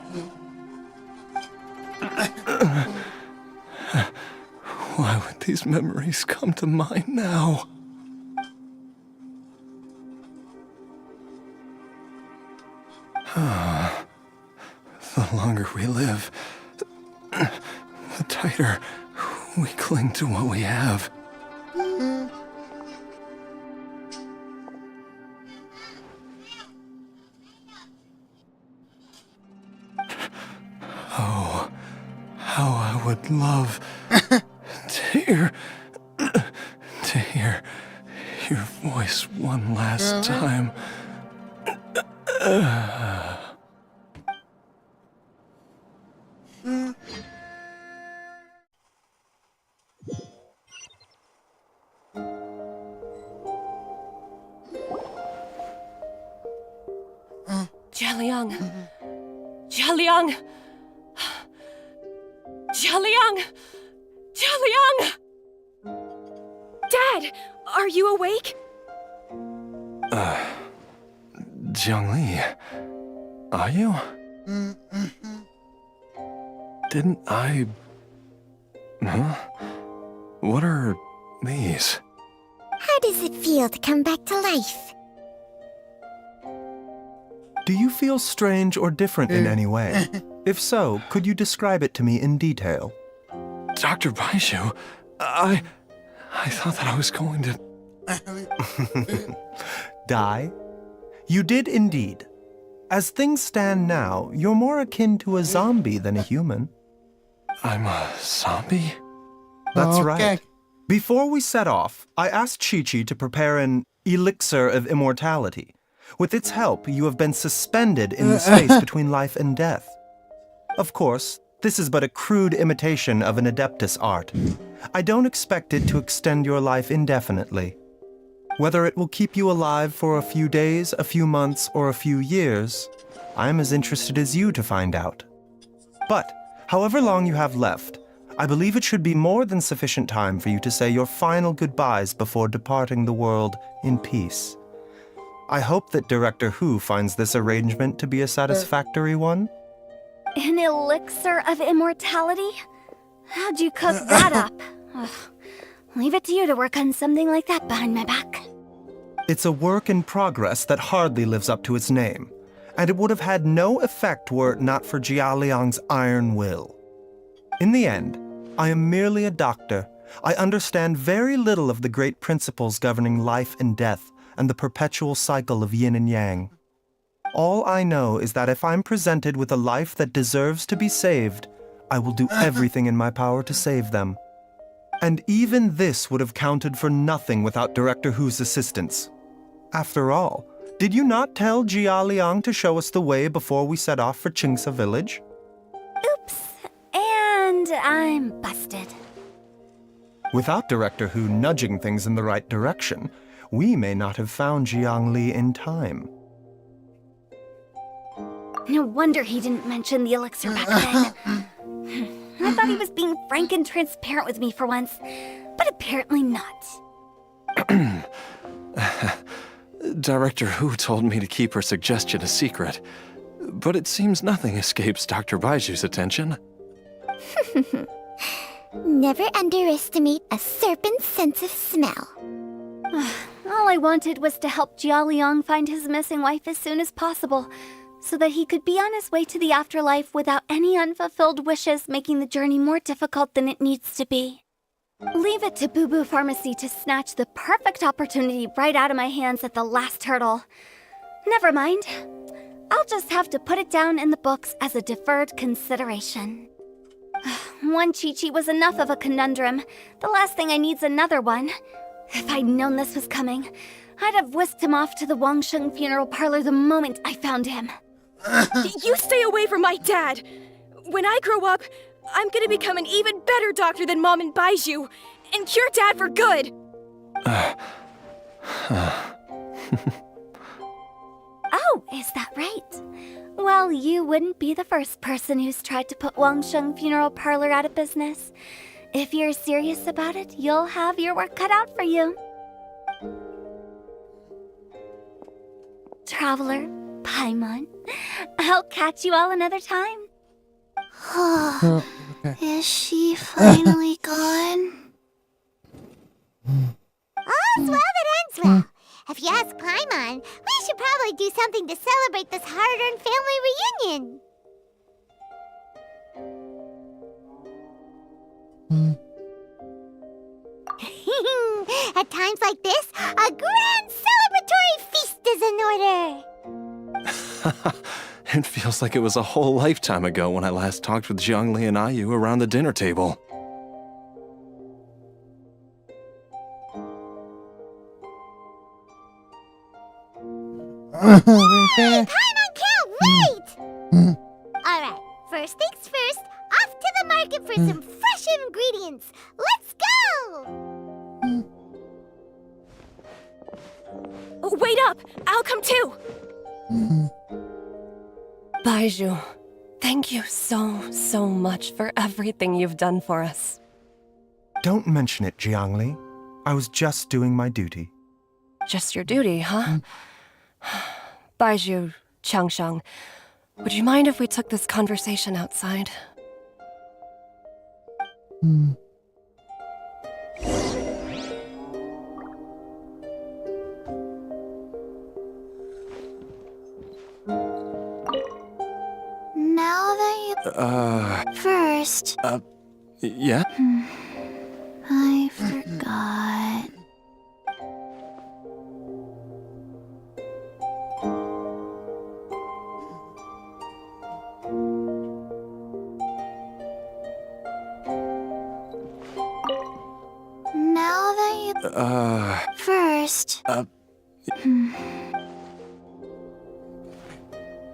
Why would these memories come to mind now? The longer we live, the tighter we cling to what we have. Oh, how I would love to hear your voice one last time.
Jialiang! Jialiang! Jialiang! Jialiang!
Dad, are you awake?
Jiangli, are you? Didn't I... Huh? What are these?
How does it feel to come back to life?
Do you feel strange or different in any way? If so, could you describe it to me in detail?
Dr. Baishu, I thought that I was going to...
Die? You did indeed. As things stand now, you're more akin to a zombie than a human.
I'm a zombie?
That's right. Before we set off, I asked Chi-Chi to prepare an elixir of immortality. With its help, you have been suspended in the space between life and death. Of course, this is but a crude imitation of an Adeptus art. I don't expect it to extend your life indefinitely. Whether it will keep you alive for a few days, a few months, or a few years, I'm as interested as you to find out. But However long you have left, I believe it should be more than sufficient time for you to say your final goodbyes before departing the world in peace. I hope that Director Hu finds this arrangement to be a satisfactory one.
An elixir of immortality? How'd you cook that up? Ugh. Leave it to you to work on something like that behind my back.
It's a work in progress that hardly lives up to its name, and it would have had no effect were it not for Jialiang's iron will. In the end, I am merely a doctor. I understand very little of the great principles governing life and death and the perpetual cycle of yin and yang. All I know is that if I'm presented with a life that deserves to be saved, I will do everything in my power to save them. And even this would have counted for nothing without Director Hu's assistance. After all, did you not tell Jia Liang to show us the way before we set off for Qingsa village?
Oops. And I'm busted.
Without Director Hu nudging things in the right direction, we may not have found Jiang Li in time.
No wonder he didn't mention the elixir back then. I thought he was being frank and transparent with me for once, but apparently not.
Director Hu told me to keep her suggestion a secret, but it seems nothing escapes Dr. Baiju's attention.
Never underestimate a serpent's sense of smell.
All I wanted was to help Jialiang find his missing wife as soon as possible, so that he could be on his way to the afterlife without any unfulfilled wishes making the journey more difficult than it needs to be. Leave it to Boo Boo Pharmacy to snatch the perfect opportunity right out of my hands at the last hurdle. Never mind. I'll just have to put it down in the books as a deferred consideration. One Chi-Chi was enough of a conundrum. The last thing I need's another one. If I'd known this was coming, I'd have whisked him off to the Wangsheng funeral parlor the moment I found him.
You stay away from my dad! When I grow up, I'm gonna become an even better doctor than Mom and Baiju, and cure Dad for good!
Oh, is that right? Well, you wouldn't be the first person who's tried to put Wangsheng funeral parlor out of business. If you're serious about it, you'll have your work cut out for you. Traveler, Paimon, I'll catch you all another time.
Is she finally gone?
All's well that ends well. If you ask Paimon, we should probably do something to celebrate this hard-earned family reunion. At times like this, a grand celebratory feast is in order.
It feels like it was a whole lifetime ago when I last talked with Zhongli and Ayu around the dinner table.
Paimon can't wait! Alright, first things first, off to the market for some fresh ingredients. Let's go!
Wait up! I'll come too!
Baiju, thank you so much for everything you've done for us.
Don't mention it, Jiangli. I was just doing my duty.
Just your duty, huh? Baiju, Changsheng, would you mind if we took this conversation outside?
Now that you... First...
Yeah?
I forgot. Now that you... First...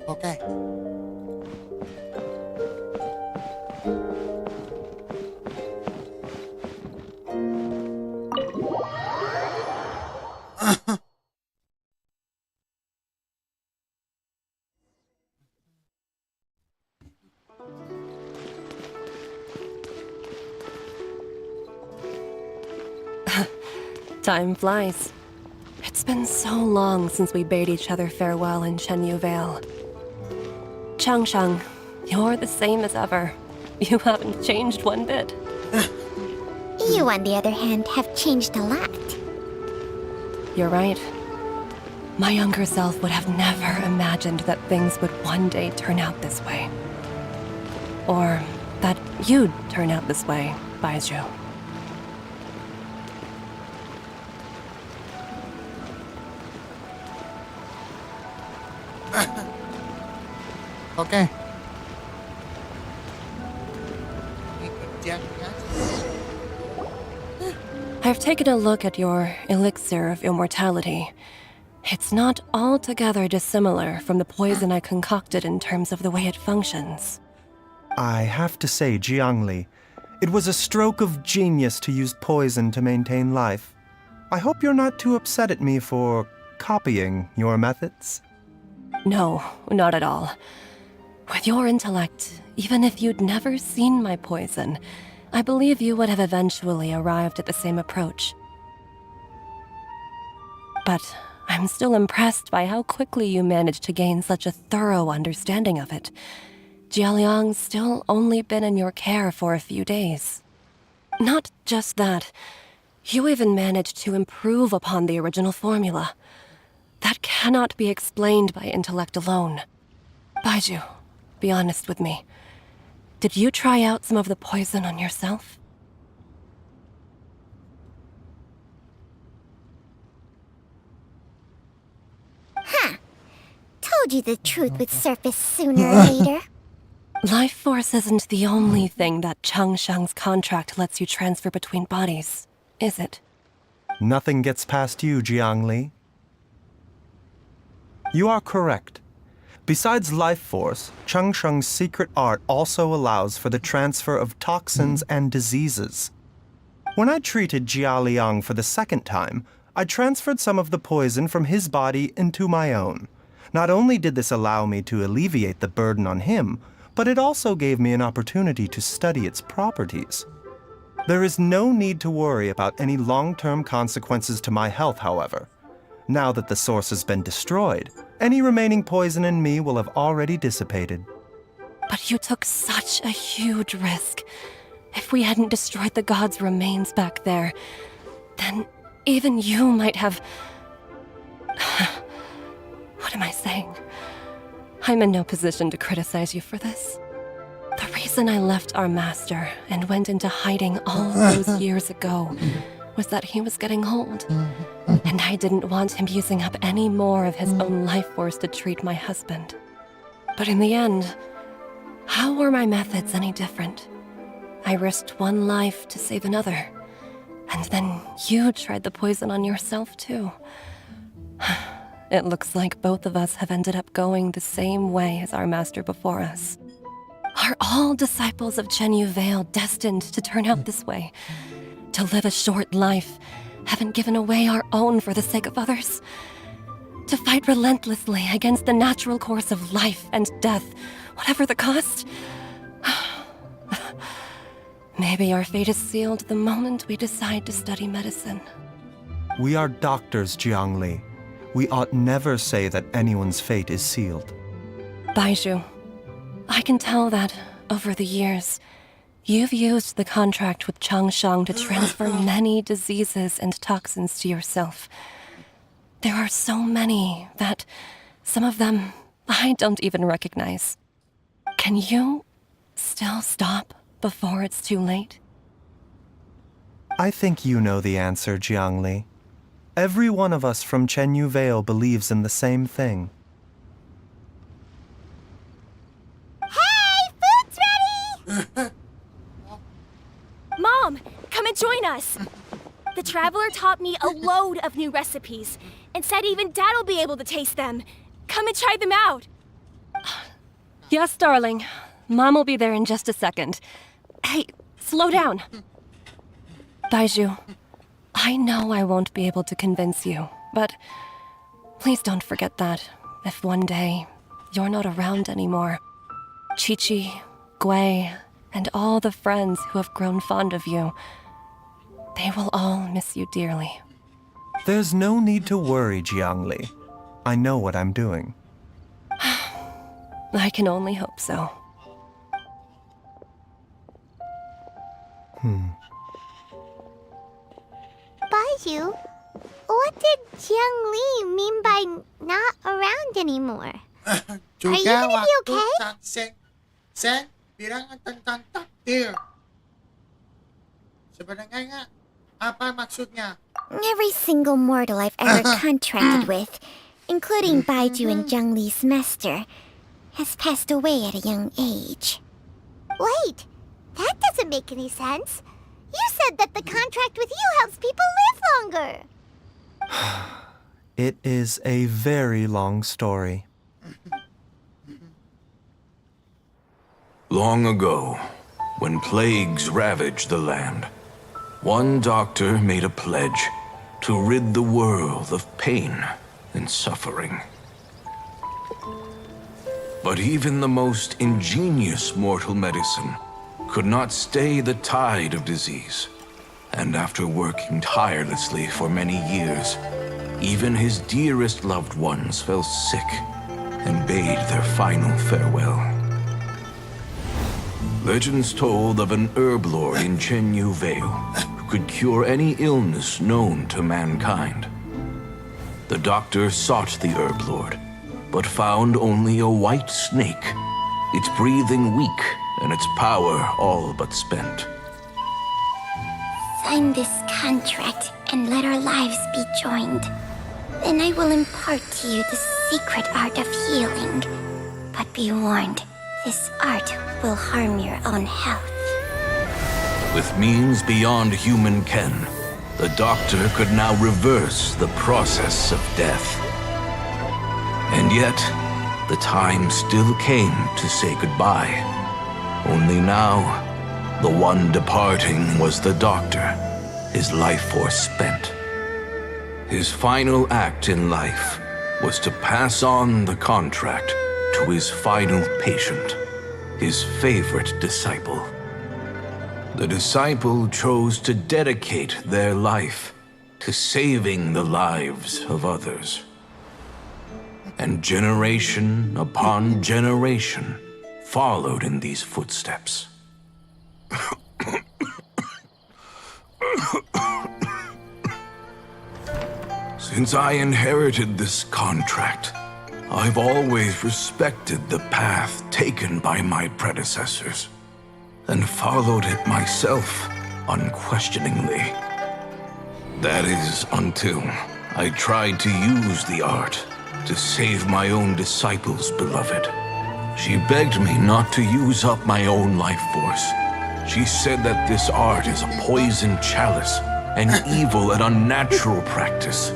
Okay.
Time flies. It's been so long since we bade each other farewell in Chenyu Vale. Changshang, you're the same as ever. You haven't changed one bit.
You, on the other hand, have changed a lot.
You're right. My younger self would have never imagined that things would one day turn out this way. Or that you'd turn out this way, Baizhu.
Okay.
I've taken a look at your elixir of immortality. It's not altogether dissimilar from the poison I concocted in terms of the way it functions.
I have to say, Jiangli, it was a stroke of genius to use poison to maintain life. I hope you're not too upset at me for copying your methods.
No, not at all. With your intellect, even if you'd never seen my poison, I believe you would have eventually arrived at the same approach. But I'm still impressed by how quickly you managed to gain such a thorough understanding of it. Jialiang's still only been in your care for a few days. Not just that, you even managed to improve upon the original formula. That cannot be explained by intellect alone. Baizhu, be honest with me. Did you try out some of the poison on yourself?
Huh. Told you the truth would surface sooner or later.
Life force isn't the only thing that Changshang's contract lets you transfer between bodies, is it?
Nothing gets past you, Jiangli. You are correct. Besides life force, Changsheng's secret art also allows for the transfer of toxins and diseases. When I treated Jia Liang for the second time, I transferred some of the poison from his body into my own. Not only did this allow me to alleviate the burden on him, but it also gave me an opportunity to study its properties. There is no need to worry about any long-term consequences to my health, however. Now that the source has been destroyed, any remaining poison in me will have already dissipated.
But you took such a huge risk. If we hadn't destroyed the god's remains back there, then even you might have... What am I saying? I'm in no position to criticize you for this. The reason I left our master and went into hiding all those years ago was that he was getting old, and I didn't want him using up any more of his own life force to treat my husband. But in the end, how were my methods any different? I risked one life to save another, and then you tried the poison on yourself too. It looks like both of us have ended up going the same way as our master before us. Are all disciples of Chenyu Vale destined to turn out this way? To live a short life, having given away our own for the sake of others? To fight relentlessly against the natural course of life and death, whatever the cost? Maybe our fate is sealed the moment we decide to study medicine.
We are doctors, Jiangli. We ought never say that anyone's fate is sealed.
Baizhu, I can tell that, over the years, you've used the contract with Changshang to transfer many diseases and toxins to yourself. There are so many that some of them I don't even recognize. Can you still stop before it's too late?
I think you know the answer, Jiangli. Every one of us from Chenyu Vale believes in the same thing.
Hey, food's ready!
Mom, come and join us. The Traveler taught me a load of new recipes and said even Dad will be able to taste them. Come and try them out.
Yes, darling. Mom will be there in just a second. Hey, slow down. Baizhu, I know I won't be able to convince you, but please don't forget that if one day you're not around anymore, Chi-Chi, Gui, and all the friends who have grown fond of you, they will all miss you dearly.
There's no need to worry, Jiangli. I know what I'm doing.
I can only hope so.
Baju, what did Jiang Li mean by not around anymore? Are you gonna be okay?
Sen, bilangan tentang takdir. Sebenarnya nga, apa maksudnya?
Every single mortal I've ever contracted with, including Baiju and Jiang Li's master, has passed away at a young age. Wait, that doesn't make any sense. You said that the contract with you helps people live longer.
It is a very long story.
Long ago, when plagues ravaged the land, one doctor made a pledge to rid the world of pain and suffering. But even the most ingenious mortal medicine could not stay the tide of disease. And after working tirelessly for many years, even his dearest loved ones fell sick and bade their final farewell. Legends told of an herb lord in Chenyu Vale who could cure any illness known to mankind. The doctor sought the herb lord, but found only a white snake, its breathing weak and its power all but spent.
Sign this contract and let our lives be joined. Then I will impart to you the secret art of healing. But be warned, this art will harm your own health.
With means beyond human ken, the doctor could now reverse the process of death. And yet, the time still came to say goodbye. Only now, the one departing was the doctor, his life force spent. His final act in life was to pass on the contract to his final patient, his favorite disciple. The disciple chose to dedicate their life to saving the lives of others. And generation upon generation followed in these footsteps. Since I inherited this contract, I've always respected the path taken by my predecessors, and followed it myself unquestioningly. That is until I tried to use the art to save my own disciple's beloved. She begged me not to use up my own life force. She said that this art is a poisoned chalice, an evil and unnatural practice.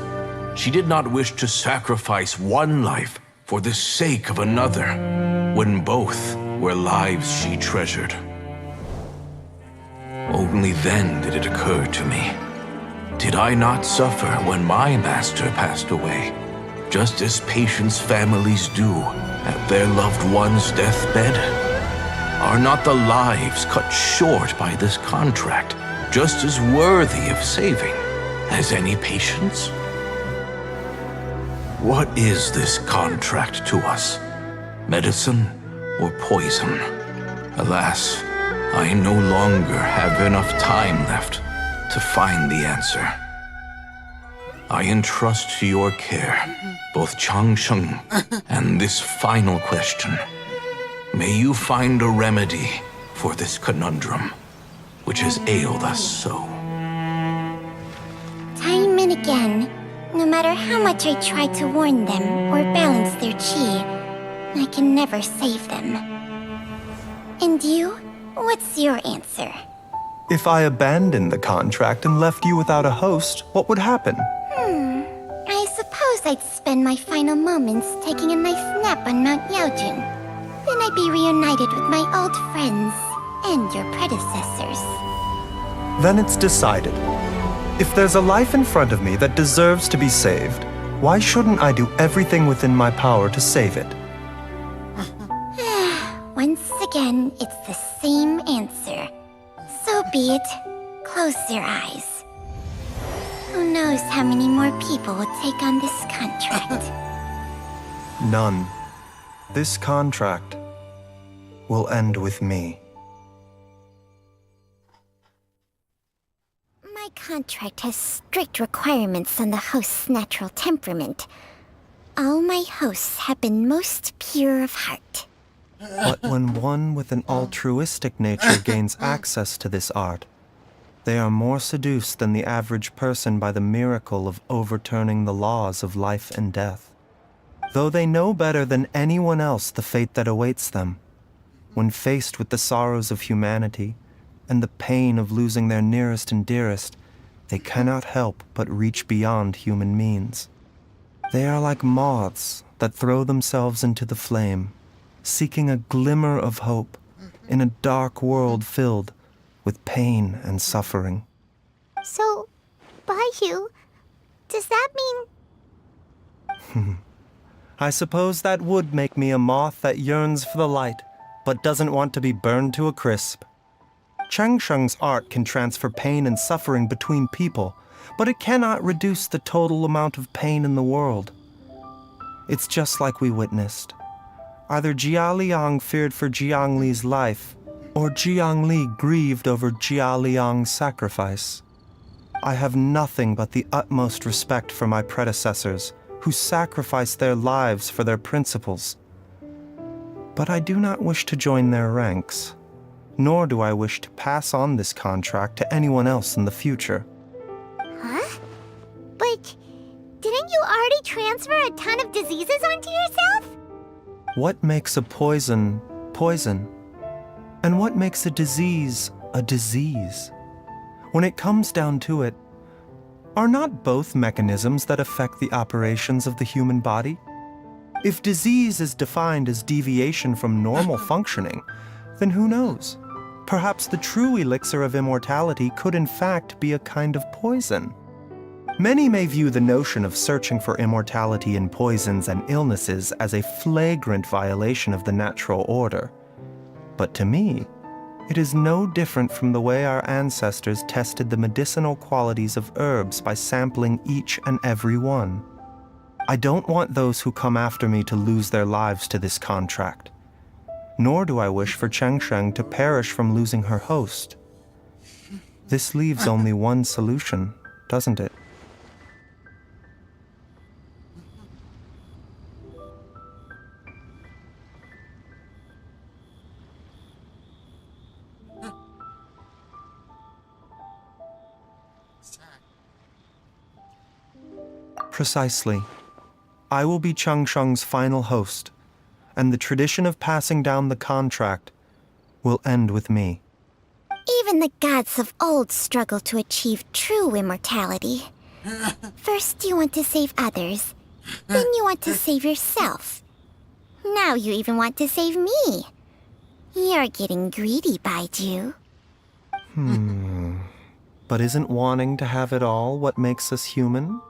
She did not wish to sacrifice one life for the sake of another, when both were lives she treasured. Only then did it occur to me. Did I not suffer when my master passed away, just as patients' families do at their loved one's deathbed? Are not the lives cut short by this contract just as worthy of saving as any patients? What is this contract to us? Medicine or poison? Alas, I no longer have enough time left to find the answer. I entrust to your care both Changsheng and this final question. May you find a remedy for this conundrum, which has ailed us so.
Time and again, no matter how much I try to warn them or balance their chi, I can never save them. And you? What's your answer?
If I abandoned the contract and left you without a host, what would happen?
I suppose I'd spend my final moments taking a nice nap on Mount Yaojun. Then I'd be reunited with my old friends and your predecessors.
Then it's decided. If there's a life in front of me that deserves to be saved, why shouldn't I do everything within my power to save it?
Once again, it's the same answer. So be it. Close your eyes. Who knows how many more people will take on this contract?
None. This contract will end with me.
My contract has strict requirements on the host's natural temperament. All my hosts have been most pure of heart.
But when one with an altruistic nature gains access to this art, they are more seduced than the average person by the miracle of overturning the laws of life and death. Though they know better than anyone else the fate that awaits them, when faced with the sorrows of humanity and the pain of losing their nearest and dearest, they cannot help but reach beyond human means. They are like moths that throw themselves into the flame, seeking a glimmer of hope in a dark world filled with pain and suffering.
So, Baiju, does that mean...
I suppose that would make me a moth that yearns for the light, but doesn't want to be burned to a crisp. Chang Sheng's art can transfer pain and suffering between people, but it cannot reduce the total amount of pain in the world. It's just like we witnessed. Either Jia Liang feared for Jiang Li's life, or Jiang Li grieved over Jia Liang's sacrifice. I have nothing but the utmost respect for my predecessors, who sacrificed their lives for their principles. But I do not wish to join their ranks, nor do I wish to pass on this contract to anyone else in the future.
Huh? But didn't you already transfer a ton of diseases onto yourself?
What makes a poison poison? And what makes a disease a disease? When it comes down to it, are not both mechanisms that affect the operations of the human body? If disease is defined as deviation from normal functioning, then who knows? Perhaps the true elixir of immortality could in fact be a kind of poison. Many may view the notion of searching for immortality in poisons and illnesses as a flagrant violation of the natural order. But to me, it is no different from the way our ancestors tested the medicinal qualities of herbs by sampling each and every one. I don't want those who come after me to lose their lives to this contract. Nor do I wish for Cheng Sheng to perish from losing her host. This leaves only one solution, doesn't it? Precisely. I will be Cheng Sheng's final host, and the tradition of passing down the contract will end with me.
Even the gods of old struggle to achieve true immortality. First you want to save others, then you want to save yourself. Now you even want to save me. You're getting greedy, Baiju.
But isn't wanting to have it all what makes us human?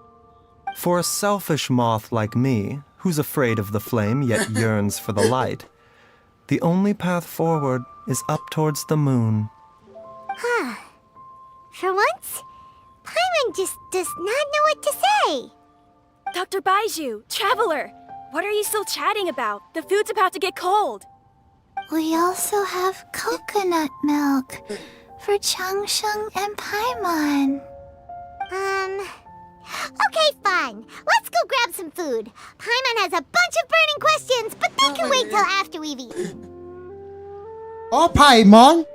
For a selfish moth like me, who's afraid of the flame yet yearns for the light, the only path forward is up towards the moon.
Huh. For once, Paimon just does not know what to say.
Dr. Baiju, Traveler, what are you still chatting about? The food's about to get cold.
We also have coconut milk for Changsheng and Paimon.
Okay, fine. Let's go grab some food. Paimon has a bunch of burning questions, but they can wait till after we've eaten.
Oh, Paimon!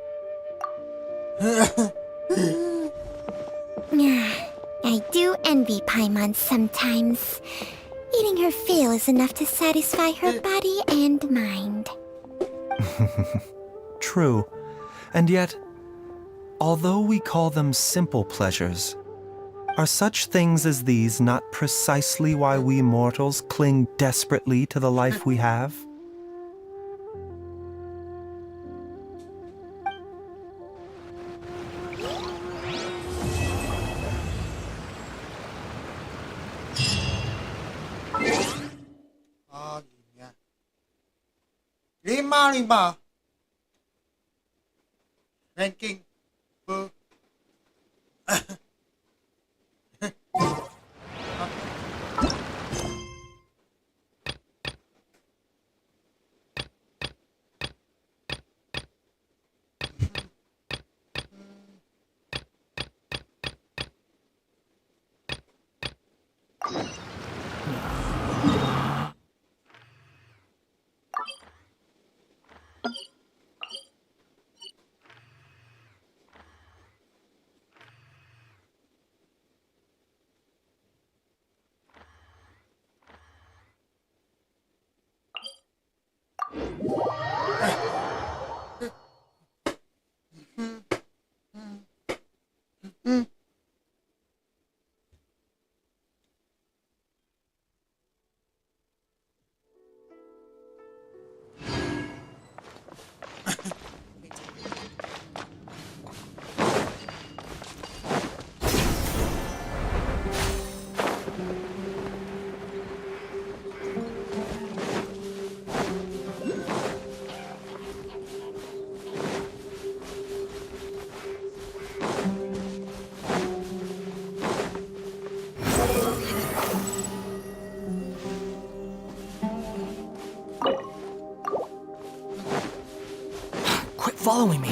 I do envy Paimon sometimes. Eating her fill is enough to satisfy her body and mind.
True. And yet, although we call them simple pleasures, are such things as these not precisely why we mortals cling desperately to the life we have?
Oh, yeah. Lima. Ranking.
following me.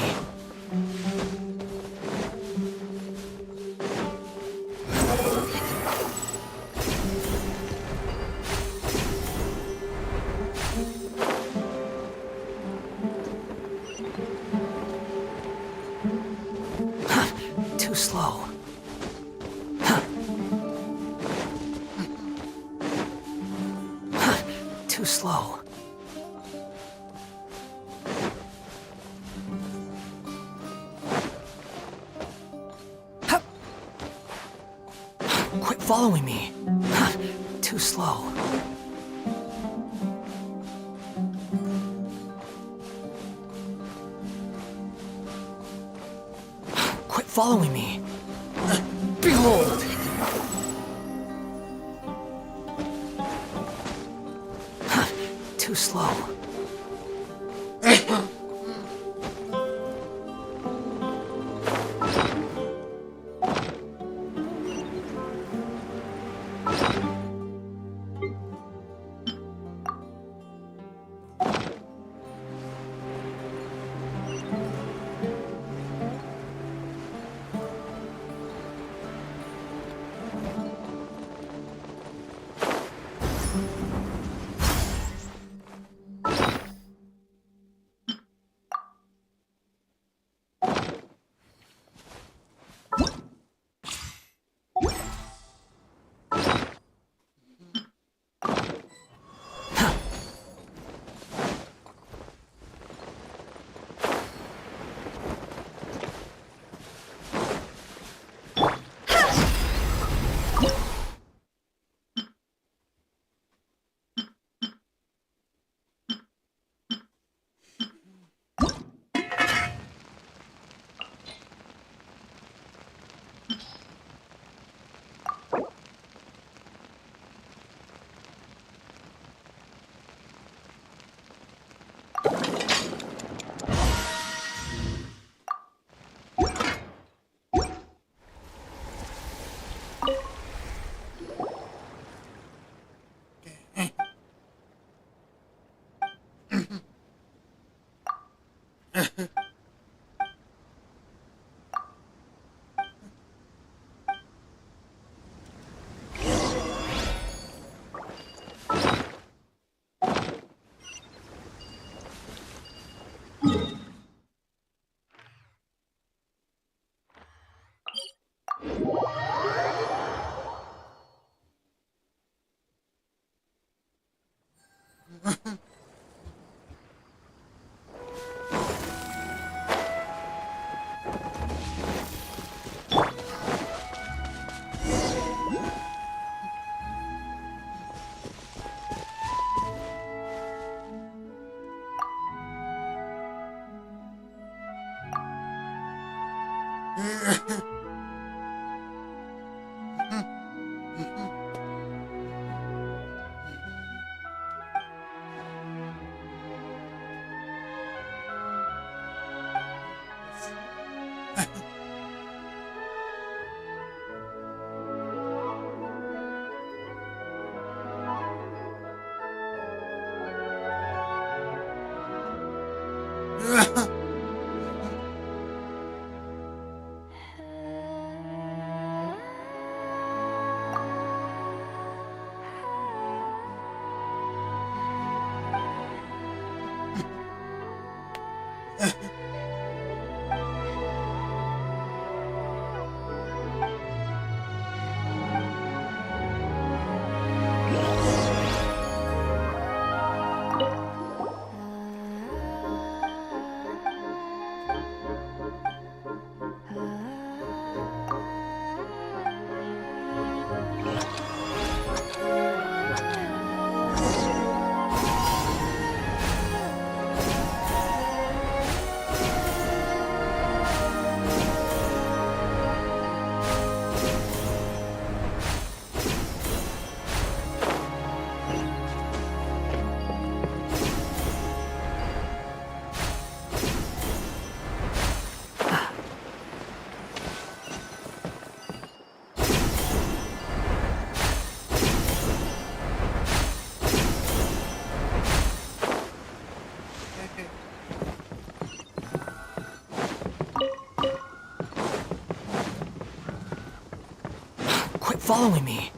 Too slow. Too slow. Quit following me. Too slow. Quit following me. Behold! Too slow. following me.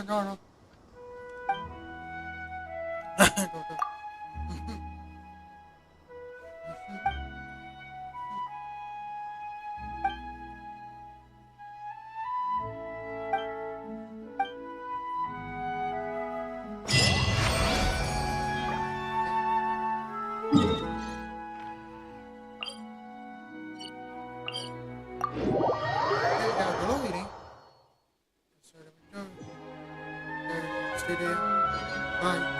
No, no. Bye.